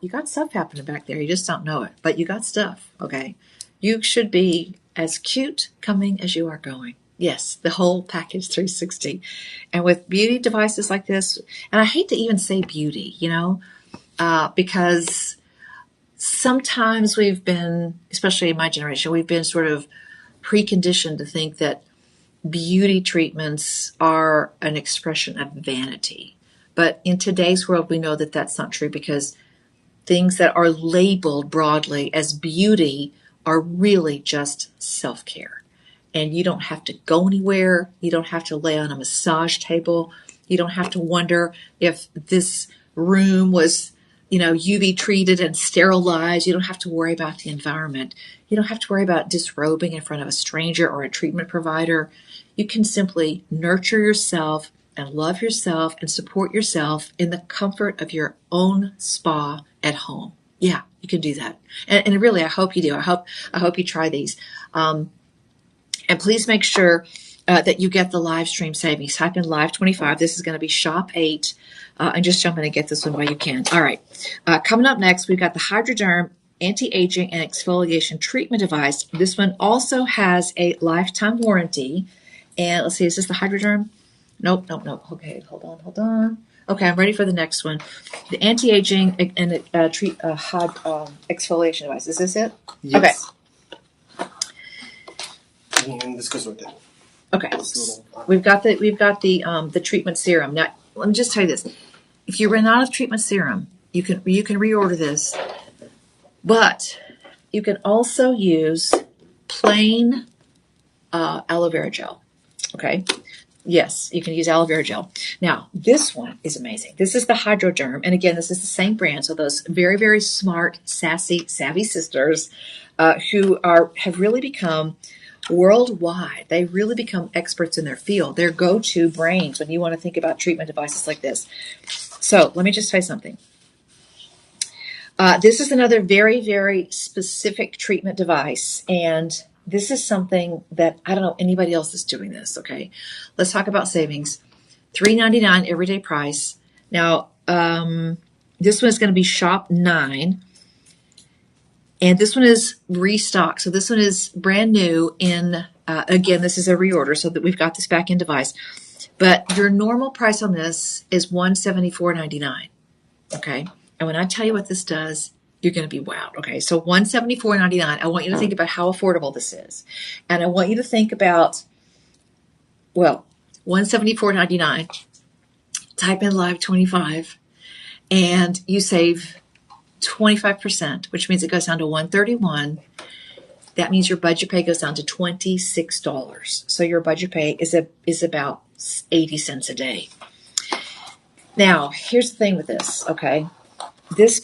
you got stuff happening back there. You just don't know it, but you got stuff. Okay. You should be as cute coming as you are going. Yes, the whole package 360. And with beauty devices like this, and I hate to even say beauty, because sometimes we've been, especially in my generation, we've been sort of preconditioned to think that beauty treatments are an expression of vanity. But in today's world, we know that that's not true, because things that are labeled broadly as beauty are really just self-care. And you don't have to go anywhere. You don't have to lay on a massage table. You don't have to wonder if this room was, UV treated and sterilized. You don't have to worry about the environment. You don't have to worry about disrobing in front of a stranger or a treatment provider. You can simply nurture yourself and love yourself and support yourself in the comfort of your own spa at home. Yeah, you can do that. And really, I hope you do. I hope you try these. And please make sure that you get the live stream savings. Type in Live 25. This is going to be Shop 8. And just jump in and get this one while you can. All right. Coming up next, we've got the Hydroderm Anti-Aging and Exfoliation Treatment Device. This one also has a lifetime warranty. And let's see, is this the Hydroderm? Nope. Okay, hold on. Okay, I'm ready for the next one. The anti-aging and exfoliation device. Is this it? Yes. Okay. And this goes right there. Okay. We've got the treatment serum. Now, let me just tell you this: if you run out of treatment serum, you can reorder this, but you can also use plain aloe vera gel. Okay. Yes, you can use aloe vera gel. Now, this one is amazing. This is the Hydroderm. And again, this is the same brand. So those very, very smart, sassy, savvy sisters who have really become worldwide. They really become experts in their field. They're go-to brains when you want to think about treatment devices like this. So let me just say something. This is another very, very specific treatment device. And this is something that I don't know anybody else that's doing this, okay? Let's talk about savings. $3.99 everyday price. Now, this one is going to be Shop 9. And this one is restocked. So this one is brand new in, again, this is a reorder so that we've got this back-end device. But your normal price on this is $174.99, okay? And when I tell you what this does, you're going to be wowed. Okay, so $174.99. I want you to think about how affordable this is. And I want you to think about, $174.99. Type in Live 25 and you save 25%, which means it goes down to $131. That means your budget pay goes down to $26. So your budget pay is about 80 cents a day. Now, here's the thing with this, okay? This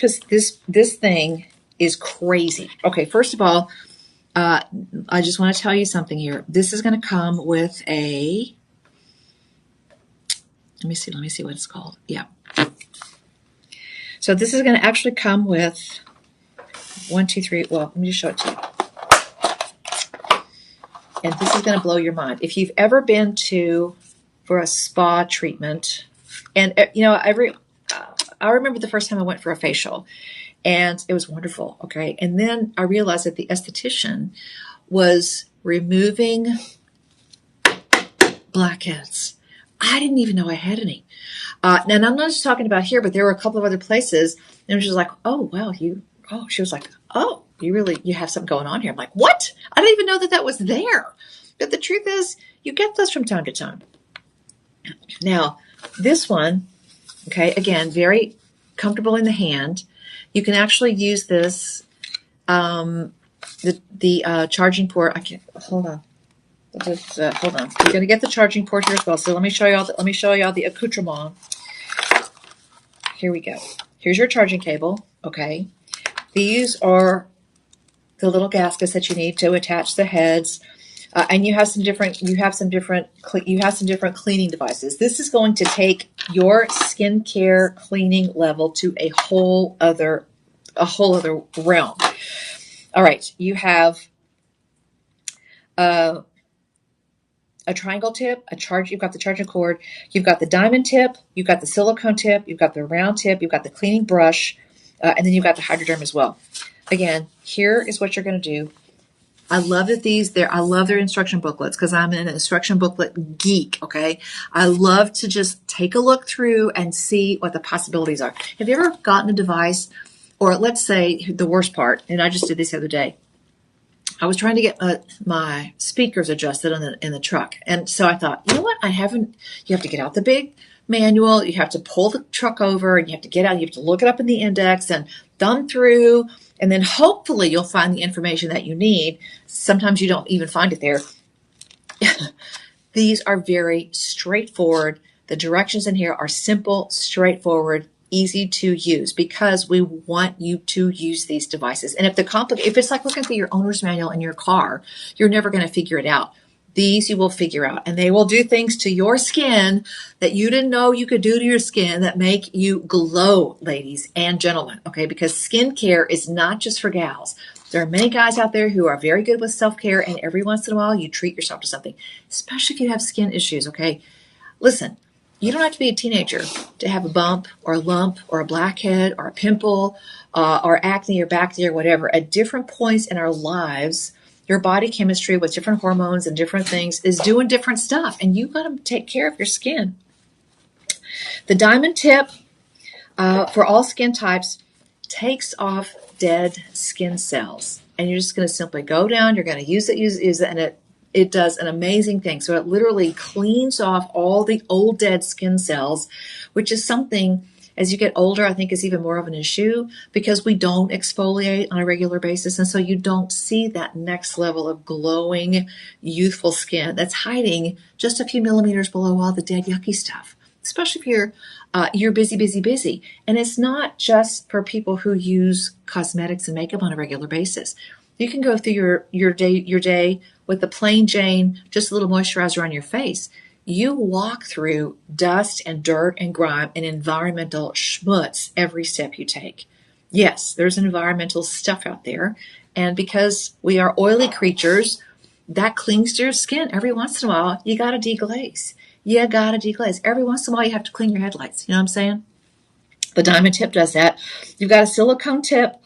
thing is crazy. Okay, first of all, I just want to tell you something here. This is going to come with a, let me see what it's called. Yeah. So this is going to actually come with 1, 2, 3. Well, let me just show it to you. And this is going to blow your mind. If you've ever been for a spa treatment, and I remember the first time I went for a facial, and it was wonderful, okay? And then I realized that the esthetician was removing blackheads. I didn't even know I had any. And I'm not just talking about here, but there were a couple of other places, and she was like, oh, well, she was like, oh, you have something going on here. I'm like, what? I didn't even know that was there. But the truth is, you get those from time to time. Now, this one, okay, again, very comfortable in the hand. You can actually use this, the charging port. I can't, hold on. Hold on. You're going to get the charging port here as well. So let me show you all the accoutrement. Here we go. Here's your charging cable, okay? These are the little gaskets that you need to attach the heads. And you have some different cleaning devices. This is going to take your skincare cleaning level to a whole other realm. All right, you have a triangle tip, you've got the charging cord, you've got the diamond tip, you've got the silicone tip, you've got the round tip, you've got the cleaning brush, and then you've got the Hydroderm as well. Again, here is what you're going to do. I love that I love their instruction booklets because I'm an instruction booklet geek, okay? I love to just take a look through and see what the possibilities are. Have you ever gotten a device, or let's say the worst part, and I just did this the other day. I was trying to get my speakers adjusted in the truck. And so I thought, you know what? You have to get out the big manual. You have to pull the truck over and you have to get out. You have to look it up in the index and thumb through. And then hopefully you'll find the information that you need. Sometimes you don't even find it there. These are very straightforward. The directions in here are simple, straightforward, easy to use because we want you to use these devices. And if it's like looking through your owner's manual in your car, you're never going to figure it out. These you will figure out, and they will do things to your skin that you didn't know you could do to your skin that make you glow, ladies and gentlemen, okay? Because skincare is not just for gals. There are many guys out there who are very good with self-care, and every once in a while you treat yourself to something, especially if you have skin issues, okay? Listen, you don't have to be a teenager to have a bump or a lump or a blackhead or a pimple or acne or bacteria or whatever. At different points in our lives, your body chemistry with different hormones and different things is doing different stuff, and you got to take care of your skin. The diamond tip for all skin types takes off dead skin cells, and you're just going to simply go down. You're going to use it, and it does an amazing thing. So it literally cleans off all the old dead skin cells, which is something as you get older, I think is even more of an issue because we don't exfoliate on a regular basis. And so you don't see that next level of glowing, youthful skin that's hiding just a few millimeters below all the dead, yucky stuff, especially if you're busy. And it's not just for people who use cosmetics and makeup on a regular basis. You can go through your day with the plain Jane, just a little moisturizer on your face. You walk through dust and dirt and grime and environmental schmutz every step you take. Yes, there's environmental stuff out there. And because we are oily creatures, that clings to your skin. Every once in a while, you got to deglaze. Every once in a while, you have to clean your headlights. You know what I'm saying? The diamond tip does that. You've got a silicone tip.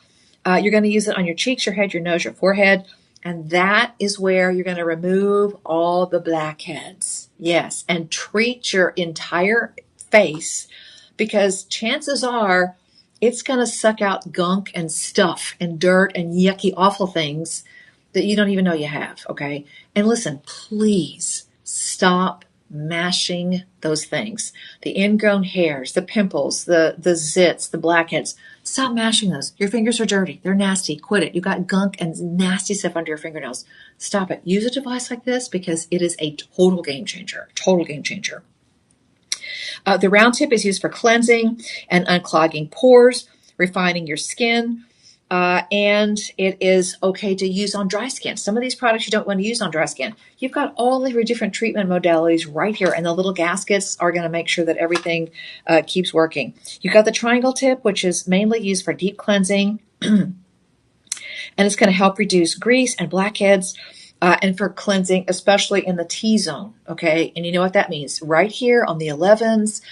You're going to use it on your cheeks, your head, your nose, your forehead. And that is where you're going to remove all the blackheads. Yes, and treat your entire face because chances are it's going to suck out gunk and stuff and dirt and yucky, awful things that you don't even know you have, okay? And listen, please stop mashing those things. The ingrown hairs, the pimples, the zits, the blackheads. Stop mashing those. Your fingers are dirty. They're nasty. Quit it. You got gunk and nasty stuff under your fingernails. Stop it. Use a device like this because it is a total game changer. The round tip is used for cleansing and unclogging pores, refining your skin, and it is okay to use on dry skin. Some of these products you don't want to use on dry skin. You've got all of your different treatment modalities right here, and the little gaskets are going to make sure that everything keeps working. You've got the triangle tip, which is mainly used for deep cleansing, and it's going to help reduce grease and blackheads. And for cleansing, especially in the T-zone, okay? And you know what that means. Right here on the 11s,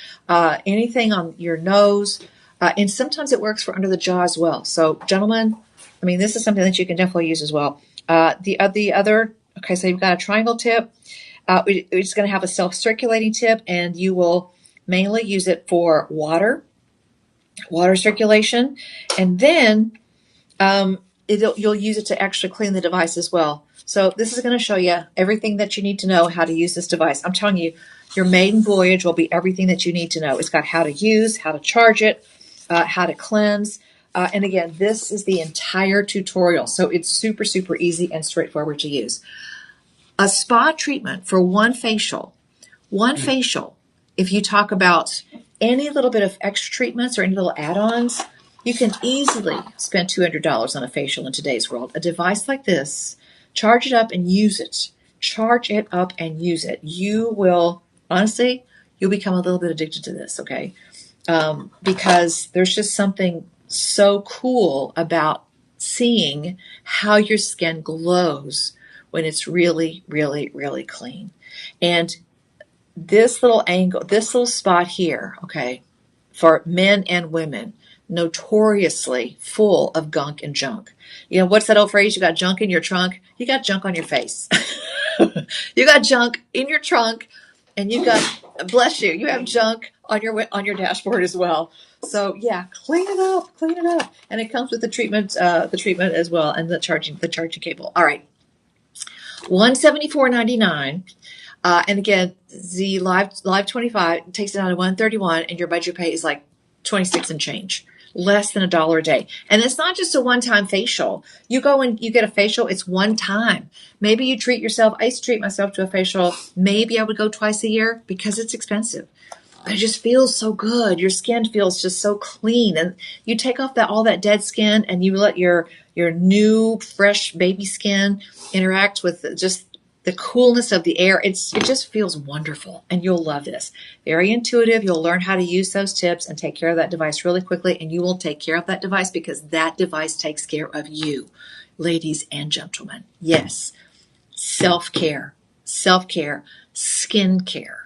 anything on your nose, and sometimes it works for under the jaw as well. So, gentlemen, I mean, this is something that you can definitely use as well. The other, okay, so you've got a triangle tip. It's going to have a self-circulating tip, and you will mainly use it for water circulation. And then you'll use it to actually clean the device as well. So this is going to show you everything that you need to know how to use this device. I'm telling you, your maiden voyage will be everything that you need to know. It's got how to use, how to charge it, how to cleanse. And again, this is the entire tutorial. So it's super, super easy and straightforward to use. A spa treatment for one facial, if you talk about any little bit of extra treatments or any little add-ons, you can easily spend $200 on a facial in today's world. A device like this, charge it up and use it. You will, honestly, you'll become a little bit addicted to this, okay? Because there's just something so cool about seeing how your skin glows when it's really, really, really clean. And this little angle, this little spot here, okay, for men and women, notoriously full of gunk and junk. You know, what's that old phrase? You got junk in your trunk? You got junk on your face. You got junk in your trunk, and you got, bless you, you have junk on your dashboard as well. So yeah, clean it up, and it comes with the treatment as well, and the charging cable. All right, $174.99. And again, the live 25 takes it down to 131, and your budget pay is like 26 and change, less than $1 a day. And it's not just a one-time facial. You go and you get a facial, it's one time. Maybe you treat yourself. I used to treat myself to a facial. Maybe I would go twice a year because it's expensive. It just feels so good. Your skin feels just so clean, and you take off all that dead skin, and you let your new, fresh baby skin interact with just the coolness of the air. It just feels wonderful, and you'll love this. Very intuitive. You'll learn how to use those tips and take care of that device really quickly, and you will take care of that device because that device takes care of you, ladies and gentlemen. Yes, self-care, skin care.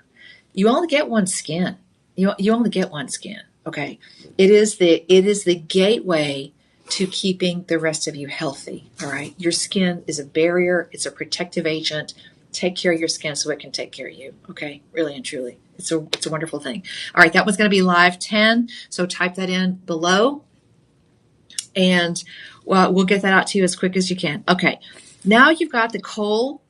You only get one skin. You only get one skin. Okay, it is the gateway to keeping the rest of you healthy. All right, your skin is a barrier. It's a protective agent. Take care of your skin so it can take care of you. Okay, really and truly, it's a wonderful thing. All right, that one's going to be live 10. So type that in below, and we'll get that out to you as quick as you can. Okay, now you've got the Kohl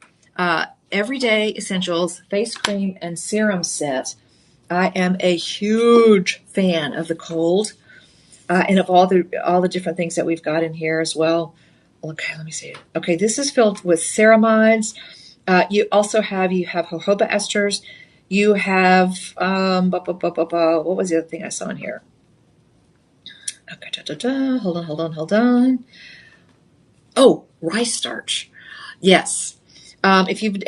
Everyday Essentials Face Cream and Serum Set. I am a huge fan of the Kohl and of all the different things that we've got in here as well. Okay, let me see. Okay, this is filled with ceramides. You have jojoba esters. You have what was the other thing I saw in here? Okay, hold on. Oh, rice starch. Yes. If you've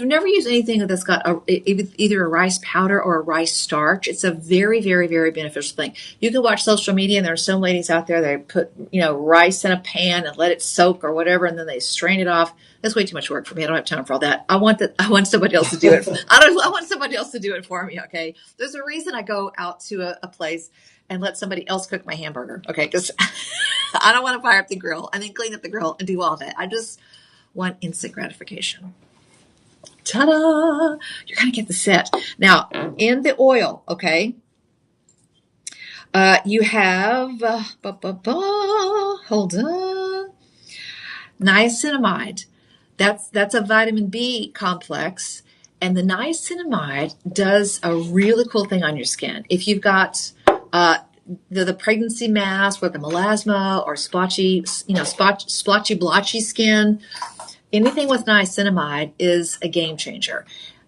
never used anything that's got either a rice powder or a rice starch, it's a very, very, very beneficial thing. You can watch social media, and there are some ladies out there that put rice in a pan and let it soak or whatever, and then they strain it off. That's way too much work for me. I don't have time for all that. I want somebody else to do it. I want somebody else to do it for me. Okay. There's a reason I go out to a place and let somebody else cook my hamburger. Okay, because I don't want to fire up the grill and then clean up the grill and do all that. I just want instant gratification. Ta-da! You're going to get the set. Now, in the oil, okay, you have, hold on, niacinamide. That's a vitamin B complex, and the niacinamide does a really cool thing on your skin. If you've got the pregnancy mask or the melasma or splotchy blotchy skin, anything with niacinamide is a game changer.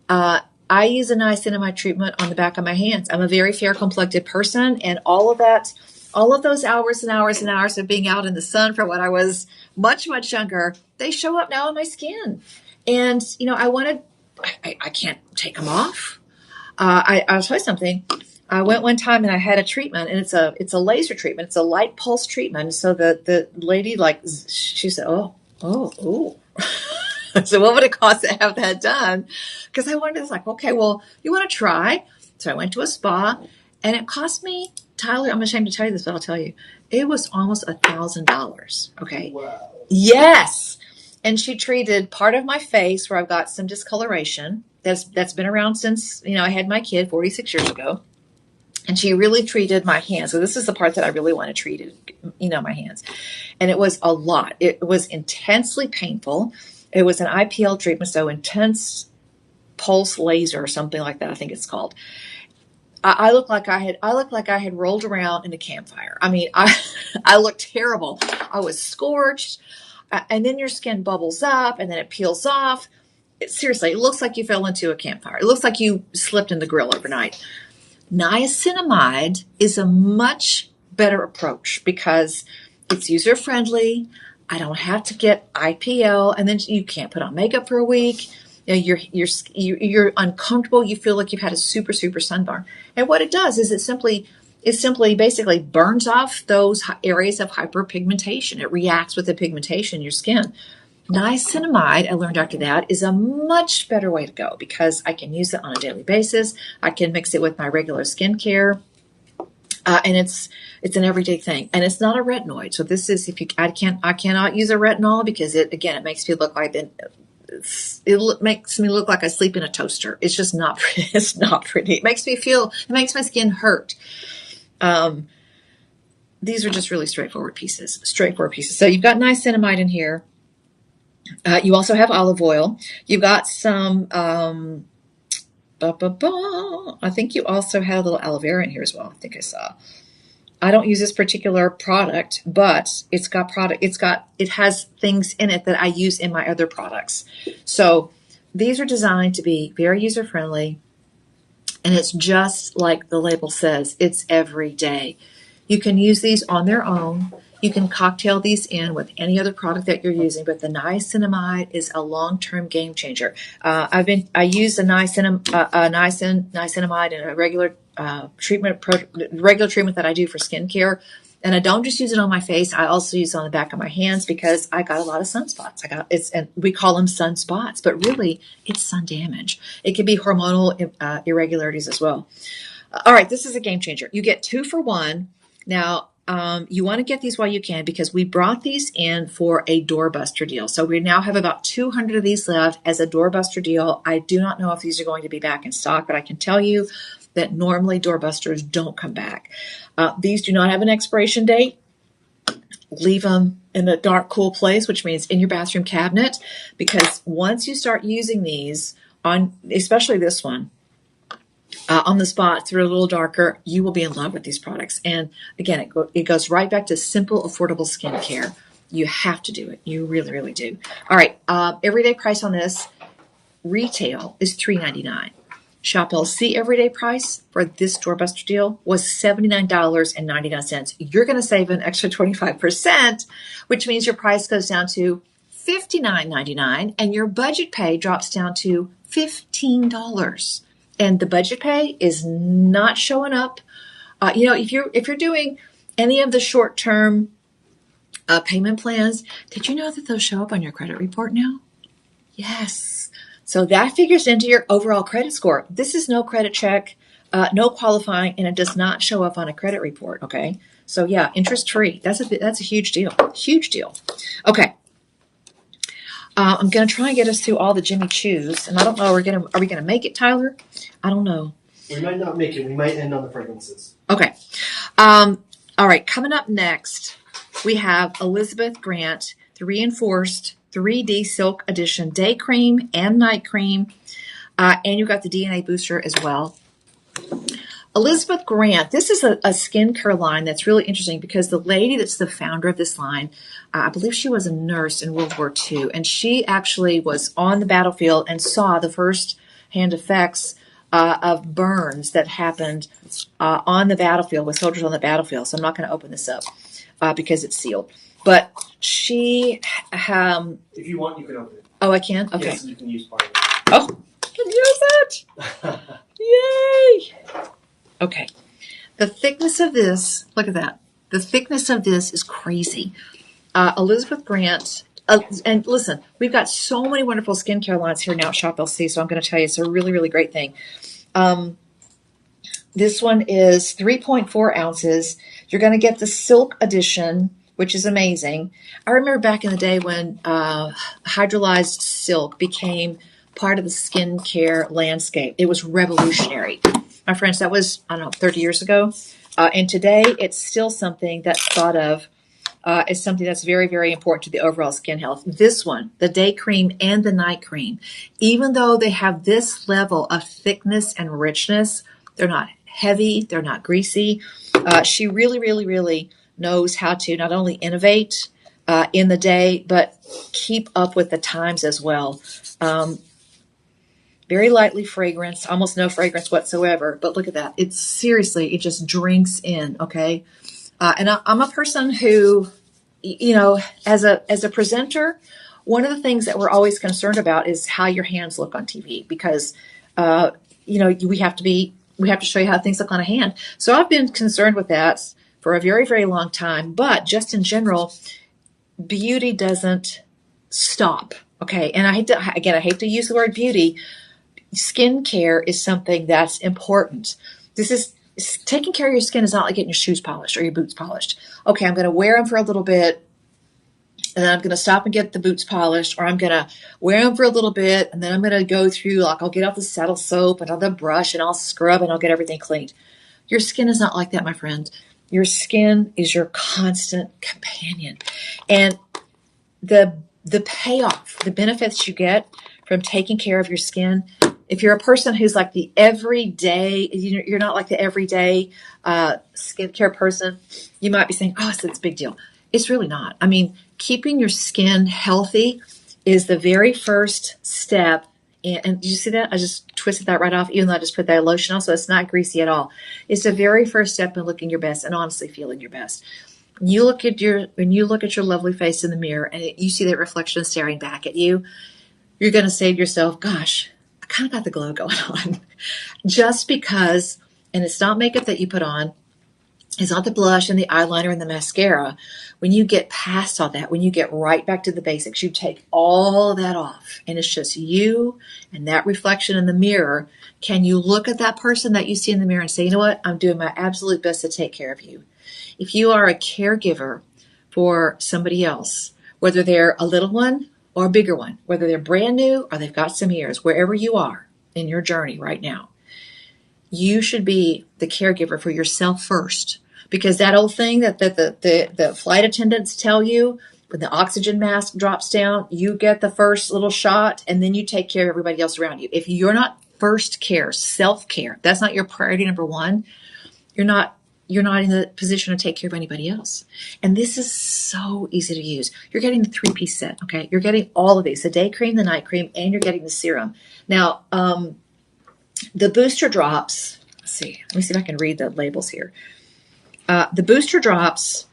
I use a niacinamide treatment on the back of my hands. I'm a very fair complected person, and all of those hours and hours and hours of being out in the sun for when I was much, much younger, they show up now on my skin. And, I can't take them off. I'll tell you something. I went one time and I had a treatment, and it's a laser treatment. It's a light pulse treatment. So the lady, she said, oh. So what would it cost to have that done? Because I wanted to, okay, well, you want to try? So I went to a spa, and it cost me, Tyler, I'm ashamed to tell you this, but I'll tell you, it was almost $1,000. Okay. Wow. Yes. And she treated part of my face where I've got some discoloration that's been around since, I had my kid 46 years ago. And she really treated my hands. So this is the part that I really want to treat, my hands. And it was a lot. It was intensely painful. It was an IPL treatment, so intense pulse laser or something like that, I think it's called. I looked like I had rolled around in a campfire. I mean, I looked terrible. I was scorched, and then your skin bubbles up, and then it peels off. Seriously, it looks like you fell into a campfire. It looks like you slipped in the grill overnight. Niacinamide is a much better approach because it's user-friendly. I don't have to get IPL, and then you can't put on makeup for a week. You're uncomfortable. You feel like you've had a super, super sunburn. And what it does is it simply basically burns off those areas of hyperpigmentation. It reacts with the pigmentation in your skin. Niacinamide, I learned after that, is a much better way to go because I can use it on a daily basis. I can mix it with my regular skincare. And it's an everyday thing, and it's not a retinoid. So this is I cannot use a retinol because it makes me look like it makes me look like I sleep in a toaster. It's just not pretty. It's not pretty. It makes my skin hurt. These are just really straightforward pieces. So you've got niacinamide in here. You also have olive oil. You've got some. I think you also have a little aloe vera in here as well. I think I saw. I don't use this particular product, but it has things in it that I use in my other products. So these are designed to be very user friendly, and it's just like the label says, it's every day. You can use these on their own. You can cocktail these in with any other product that you're using, but the niacinamide is a long-term game changer. I use a niacinamide in a regular treatment that I do for skincare, and I don't just use it on my face. I also use it on the back of my hands because I got a lot of sunspots. And we call them sunspots, but really it's sun damage. It can be hormonal irregularities as well. All right, this is a game changer. You get 2 for 1. Now, you want to get these while you can because we brought these in for a doorbuster deal. So we now have about 200 of these left as a doorbuster deal. I do not know if these are going to be back in stock, but I can tell you that normally doorbusters don't come back. These do not have an expiration date. Leave them in a dark, cool place, which means in your bathroom cabinet, because once you start using these on, especially this one, on the spots that are a little darker, you will be in love with these products. And again, it goes right back to simple, affordable skincare. You have to do it. You really, really do. All right. Everyday price on this retail is $3.99. Shop LC everyday price for this doorbuster deal was $79.99. You're going to save an extra 25%, which means your price goes down to $59.99, and your budget pay drops down to $15. And the budget pay is not showing up. If you're doing any of the short-term payment plans, did you know that they'll show up on your credit report now? Yes. So that figures into your overall credit score. This is no credit check, no qualifying, and it does not show up on a credit report. Okay. So yeah, interest-free. That's a huge deal. Huge deal. Okay. I'm going to try and get us through all the Jimmy Choos, and I don't know. Are we going to make it, Tyler? I don't know. We might not make it. We might end on the fragrances. Okay. All right. Coming up next, we have Elizabeth Grant, the reinforced 3D Silk Edition Day Cream and Night Cream, and you've got the DNA Booster as well. Elizabeth Grant, this is a skincare line that's really interesting because the lady that's the founder of this line, I believe she was a nurse in World War II, and she actually was on the battlefield and saw the first-hand effects of burns that happened on the battlefield with soldiers on the battlefield. So I'm not going to open this up because it's sealed. But she... if you want, you can open it. Oh, I can? Okay. Yes, you can use part of it. Oh, I can use it! Yay! Okay. The thickness of this, look at that. The thickness of this is crazy. Elizabeth Grant, and listen, we've got so many wonderful skincare lines here now at Shop LC, so I'm going to tell you it's a really, really great thing. This one is 3.4 ounces. You're going to get the Silk Edition, which is amazing. I remember back in the day when hydrolyzed silk became part of the skincare landscape. It was revolutionary. My friends, that was, 30 years ago. And today, it's still something that's thought of as something that's very, very important to the overall skin health. This one, the day cream and the night cream, even though they have this level of thickness and richness, they're not heavy, they're not greasy. She really, really, really knows how to not only innovate in the day, but keep up with the times as well. Very lightly fragrance, almost no fragrance whatsoever. But look at that. It's seriously, it just drinks in, okay? And I'm a person who, as a presenter, one of the things that we're always concerned about is how your hands look on TV because, we have to show you how things look on a hand. So I've been concerned with that for a very, very long time. But just in general, beauty doesn't stop. Okay. And I hate to use the word beauty. Skincare is something that's important. Taking care of your skin is not like getting your shoes polished or your boots polished. Okay, I'm going to wear them for a little bit, and then I'm going to stop and get the boots polished, or I'm going to wear them for a little bit, and then I'm going to go through, like, I'll get out the saddle soap and I'll the brush and I'll scrub and I'll get everything cleaned. Your skin is not like that, my friend. Your skin is your constant companion. And the payoff, the benefits you get from taking care of your skin, if you're a person who's like the everyday, you're not like the everyday skincare person, you might be saying, oh, it's a big deal. It's really not. I mean, keeping your skin healthy is the very first step. And did you see that? I just twisted that right off, even though I just put that lotion on, so it's not greasy at all. It's the very first step in looking your best and honestly feeling your best. When you look at your lovely face in the mirror and you see that reflection staring back at you, you're going to say to yourself, gosh, I kind of got the glow going on. Just because, and it's not makeup that you put on, it's not the blush and the eyeliner and the mascara. When you get past all that, when you get right back to the basics, you take all that off and it's just you and that reflection in the mirror. Can you look at that person that you see in the mirror and say, you know what, I'm doing my absolute best to take care of you? If you are a caregiver for somebody else, whether they're a little one or a bigger one, whether they're brand new or they've got some years, wherever you are in your journey right now, you should be the caregiver for yourself first. Because that old thing that the flight attendants tell you, when the oxygen mask drops down, you get the first little shot and then you take care of everybody else around you. If you're not first care, self-care, that's not your priority number one, you're not in the position to take care of anybody else. And this is so easy to use. You're getting the 3-piece set, okay? You're getting all of these, the day cream, the night cream, and you're getting the serum. Now, the booster drops, let me see if I can read the labels here. The booster drops,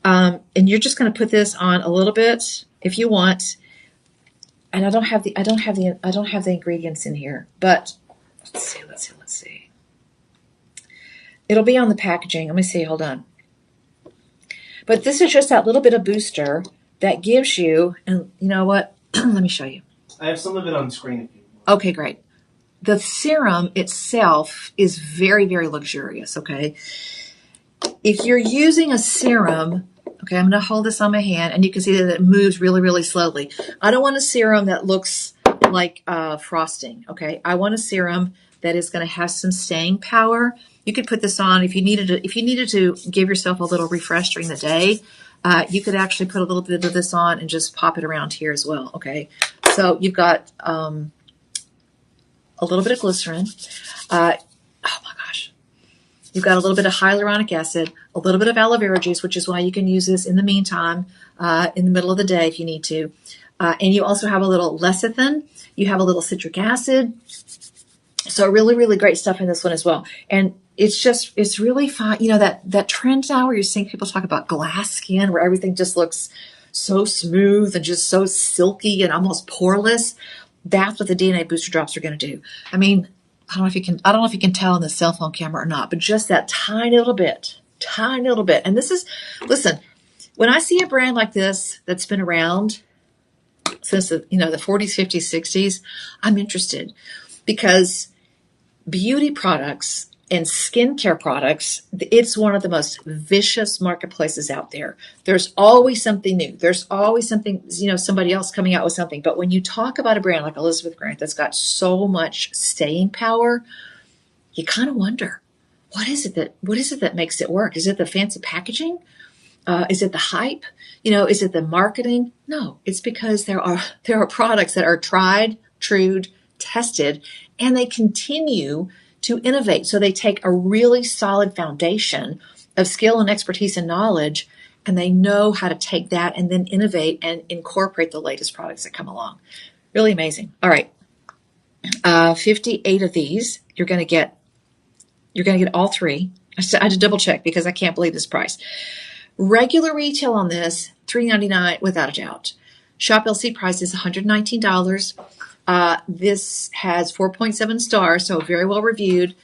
and you're just going to put this on a little bit if you want. And I don't have the ingredients in here, but let's see. It'll be on the packaging. Let me see. Hold on. But this is just that little bit of booster that gives you, and you know what? Let me show you. I have some of it on screen if you want. Okay, great. The serum itself is very, very luxurious, okay? If you're using a serum, okay, I'm going to hold this on my hand, and you can see that it moves really, really slowly. I don't want a serum that looks like frosting, okay? I want a serum that is going to have some staying power. You could put this on if you needed to give yourself a little refresh during the day. You could actually put a little bit of this on and just pop it around here as well, okay? So you've got a little bit of glycerin. Oh my gosh. You've got a little bit of hyaluronic acid, a little bit of aloe vera juice, which is why you can use this in the meantime, in the middle of the day if you need to. And you also have a little lecithin. You have a little citric acid. So really, really great stuff in this one as well. And it's really fun. You know, that trend now where you're seeing people talk about glass skin, where everything just looks so smooth and just so silky and almost poreless. That's what the DNA booster drops are going to do. I mean, I don't know if you can tell in the cell phone camera or not, but just that tiny little bit. And listen, when I see a brand like this that's been around since the 40s, 50s, 60s, I'm interested, because beauty products and skincare products, it's one of the most vicious marketplaces out there. There's always something new. There's always something, somebody else coming out with something. But when you talk about a brand like Elizabeth Grant that's got so much staying power, you kind of wonder, what is it that makes it work? Is it the fancy packaging? Is it the hype? Is it the marketing? No, it's because there are products that are tried, true, tested, and they continue to innovate. So they take a really solid foundation of skill and expertise and knowledge, and they know how to take that and then innovate and incorporate the latest products that come along. Really amazing. All right. 58 of these. You're going to get all three. I had to double check because I can't believe this price. Regular retail on this, $3.99 without a doubt. Shop LC price is $119. This has 4.7 stars, so very well reviewed.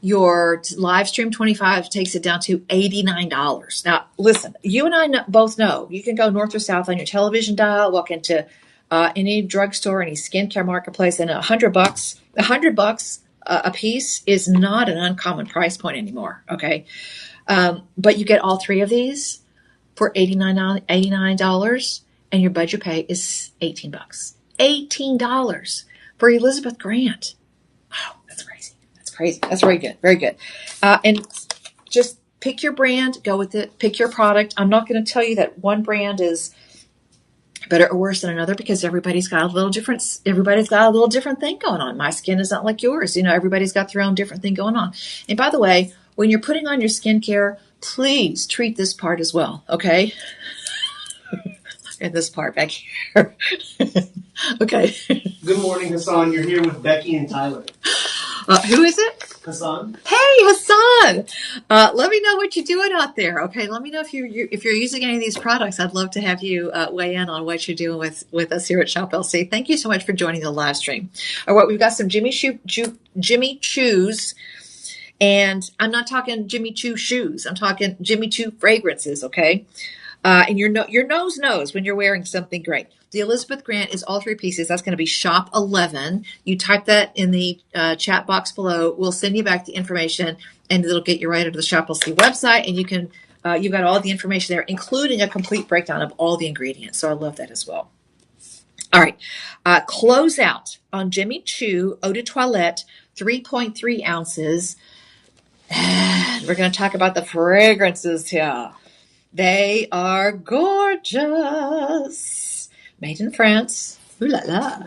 Your live stream 25 takes it down to $89. Now, listen, you and I both know you can go north or south on your television dial, walk into any drugstore, any skincare marketplace, and $100 a piece is not an uncommon price point anymore. Okay. But you get all three of these for $89, and your budget pay is $18. $18 for Elizabeth Grant. Oh, that's crazy. That's crazy. That's very good. Very good. And just pick your brand, go with it, pick your product. I'm not going to tell you that one brand is better or worse than another because everybody's got a little different thing going on. My skin is not like yours. Everybody's got their own different thing going on. And by the way, when you're putting on your skincare, please treat this part as well. Okay. And this part back here. Okay. Good morning, Hassan. You're here with Becky and Tyler. Who is it? Hassan. Hey, Hassan. Let me know what you're doing out there. Okay, let me know if you're using any of these products. I'd love to have you weigh in on what you're doing with us here at Shop LC. Thank you so much for joining the live stream. All right, we've got some Jimmy Choos, and I'm not talking Jimmy Choo shoes. I'm talking Jimmy Choo fragrances. Okay. And your nose knows when you're wearing something great. The Elizabeth Grant is all three pieces. That's going to be shop 11. You type that in the chat box below. We'll send you back the information, and it'll get you right onto the Shop LC website. And you can you've got all the information there, including a complete breakdown of all the ingredients. So I love that as well. All right, close out on Jimmy Choo Eau de Toilette, 3.3 ounces. And we're going to talk about the fragrances here. They are gorgeous. Made in France. Ooh la la.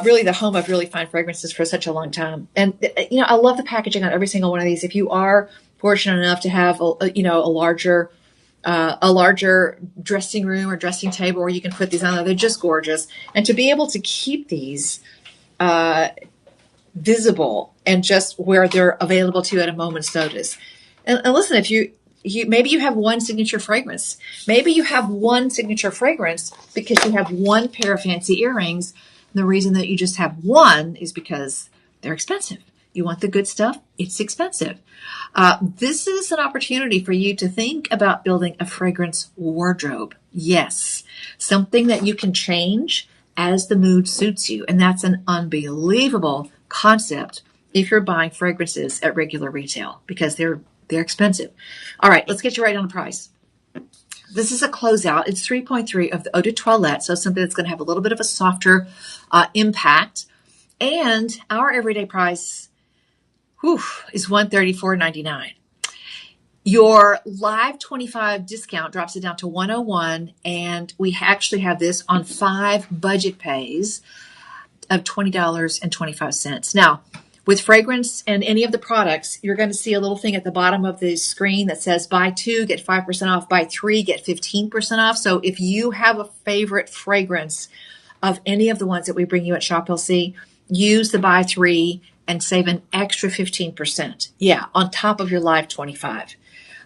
Really the home of really fine fragrances for such a long time. And, I love the packaging on every single one of these. If you are fortunate enough to have, a larger dressing room or dressing table where you can put these on there, they're just gorgeous. And to be able to keep these visible and just where they're available to you at a moment's notice. And listen, if maybe you have one signature fragrance. Maybe you have one signature fragrance because you have one pair of fancy earrings. And the reason that you just have one is because they're expensive. You want the good stuff? It's expensive. This is an opportunity for you to think about building a fragrance wardrobe. Yes, something that you can change as the mood suits you. And that's an unbelievable concept if you're buying fragrances at regular retail because they're expensive. All right, let's get you right on the price. This is a closeout. It's 3.3 of the Eau de Toilette, so something that's going to have a little bit of a softer impact. And our everyday price is $134.99. Your live 25 discount drops it down to $101, and we actually have this on 5 budget pays of $20.25. Now, with fragrance and any of the products, you're going to see a little thing at the bottom of the screen that says buy 2, get 5% off, buy 3, get 15% off. So if you have a favorite fragrance of any of the ones that we bring you at Shop LC, use the buy 3 and save an extra 15%. Yeah, on top of your live 25.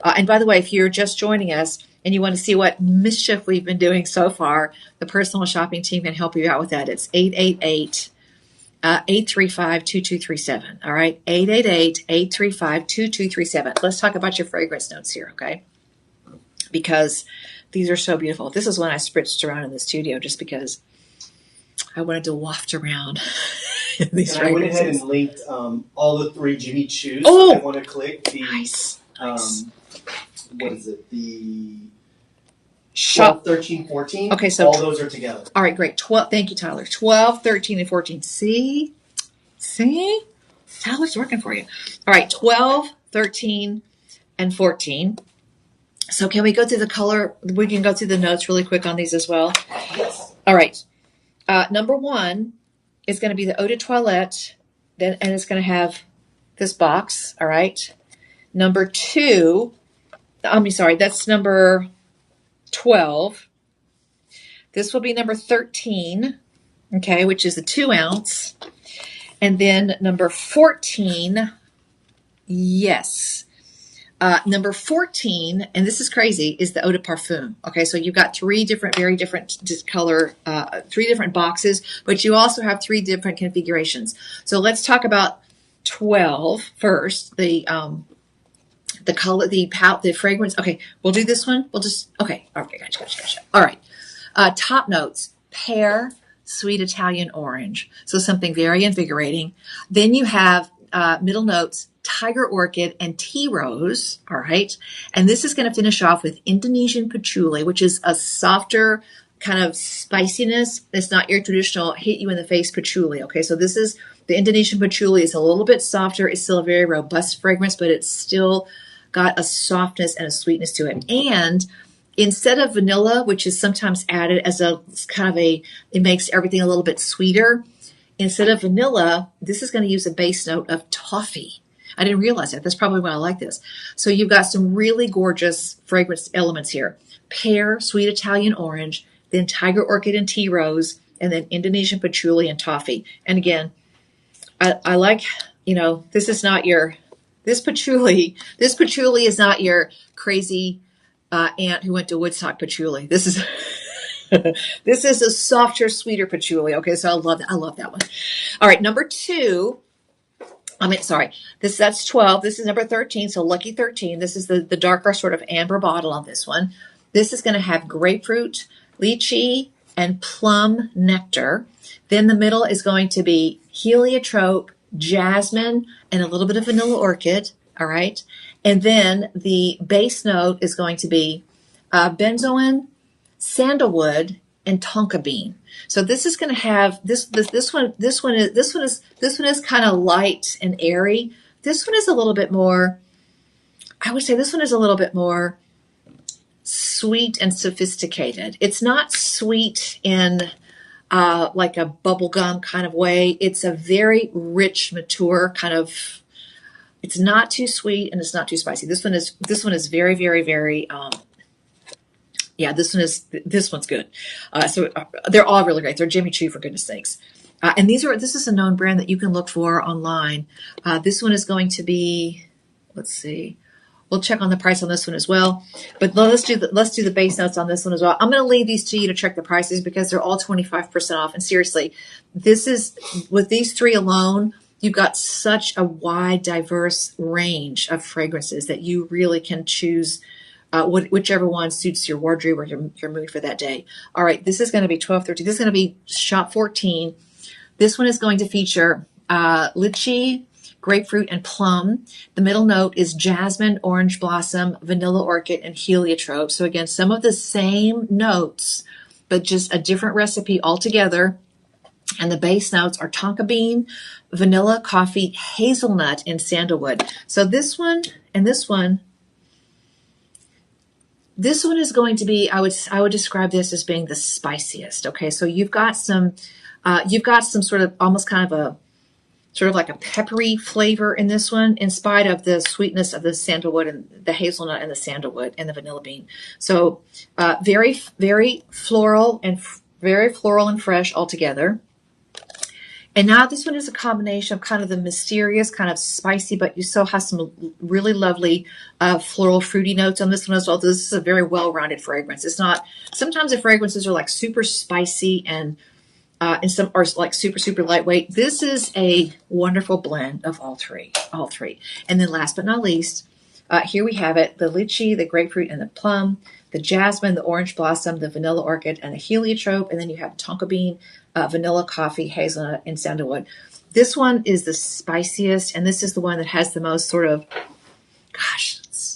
And by the way, if you're just joining us and you want to see what mischief we've been doing so far, the personal shopping team can help you out with that. It's 888-835-2237. All right, 888-835-2237. Let's talk about your fragrance notes here, okay? Because these are so beautiful. This is when I spritzed around in the studio just because I wanted to waft around these and fragrances. I went ahead and linked all the 3 Jimmy Choos. Oh, I want to click the nice. What is it? The Shop 12, 13, 14. Okay, so all those are together. All right, great. 12. Thank you, Tyler. 12, 13, and 14. See? Tyler's working for you. All right, 12, 13, and 14. So can we go through the color? We can go through the notes really quick on these as well. Yes. All right. Number 1 is going to be the Eau de Toilette, and it's going to have this box. All right. Number 2, that's number 12. This will be number 13, okay, which is a 2 ounce. And then number 14, yes. Number 14, and this is crazy, is the Eau de Parfum. Okay, so you've got 3 different, very different color, 3 different boxes, but you also have 3 different configurations. So let's talk about 12 first. The color, the fragrance. Okay, we'll do this one. We'll just, okay. Gotcha. All right. Top notes, pear, sweet Italian orange. So something very invigorating. Then you have middle notes, tiger orchid and tea rose. All right. And this is going to finish off with Indonesian patchouli, which is a softer kind of spiciness. It's not your traditional hit you in the face patchouli. Okay. So this is the Indonesian patchouli is a little bit softer. It's still a very robust fragrance, but it's still got a softness and a sweetness to it. And instead of vanilla, which is sometimes added as a kind of it makes everything a little bit sweeter. Instead of vanilla, this is going to use a base note of toffee. I didn't realize that. That's probably why I like this. So you've got some really gorgeous fragrance elements here. Pear, sweet Italian orange, then tiger orchid and tea rose, and then Indonesian patchouli and toffee. And again, I like, this patchouli is not your crazy aunt who went to Woodstock patchouli. This is this is a softer, sweeter patchouli. Okay, so I love that. I love that one. All right, number 2. That's 12. This is number 13. So lucky 13. This is the darker sort of amber bottle on this one. This is going to have grapefruit, lychee, and plum nectar. Then the middle is going to be heliotrope, jasmine, and a little bit of vanilla orchid. All right. And then the base note is going to be benzoin, sandalwood, and tonka bean. So this is going to have this one is kind of light and airy. This one is a little bit more, I would say this one is a little bit more sweet and sophisticated. It's not sweet in like a bubblegum kind of way. It's a very rich, mature kind of, it's not too sweet and it's not too spicy. This one is very, very, very, this one's good. So they're all really great. They're Jimmy Choo, for goodness sakes. And this is a known brand that you can look for online. This one is going to be, let's see. We'll check on the price on this one as well. But let's do the base notes on this one as well. I'm going to leave these to you to check the prices because they're all 25% off. And seriously, this is, with these 3 alone, you've got such a wide, diverse range of fragrances that you really can choose whichever one suits your wardrobe or your mood for that day. All right, this is going to be 12, 13. This is going to be shot 14. This one is going to feature lychee, grapefruit, and plum. The middle note is jasmine, orange blossom, vanilla orchid, and heliotrope. So again, some of the same notes, but just a different recipe altogether. And the base notes are tonka bean, vanilla, coffee, hazelnut, and sandalwood. So this one and this one is going to be, I would describe this as being the spiciest. Okay, so you've got some sort of almost kind of a sort of like a peppery flavor in this one, in spite of the sweetness of the sandalwood and the hazelnut and the sandalwood and the vanilla bean. So very, very floral and fresh altogether. And now this one is a combination of kind of the mysterious, kind of spicy, but you still have some really lovely floral fruity notes on this one as well. This is a very well-rounded fragrance. It's not, sometimes the fragrances are like super spicy and some are like super, super lightweight. This is a wonderful blend of all three. And then last but not least, here we have it, the lychee, the grapefruit, and the plum, the jasmine, the orange blossom, the vanilla orchid, and the heliotrope. And then you have tonka bean, vanilla, coffee, hazelnut, and sandalwood. This one is the spiciest, and this is the one that has the most sort of,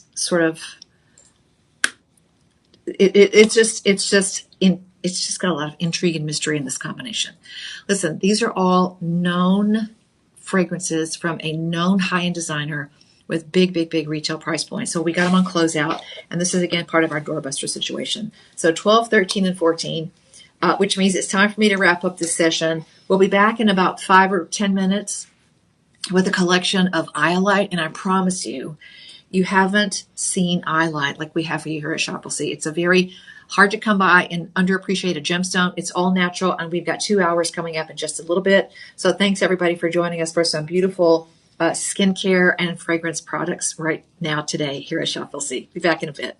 it's just got a lot of intrigue and mystery in this combination. Listen, these are all known fragrances from a known high-end designer with big, big, big retail price points. So we got them on closeout, and this is, again, part of our doorbuster situation. So 12, 13, and 14, which means it's time for me to wrap up this session. We'll be back in about 5 or 10 minutes with a collection of Iolite, and I promise you, you haven't seen Iolite like we have for you here at Shopplesy. It's a very hard to come by and underappreciated gemstone. It's all natural, and we've got 2 hours coming up in just a little bit. So thanks, everybody, for joining us for some beautiful skincare and fragrance products right now today here at Shopplesy. Be back in a bit.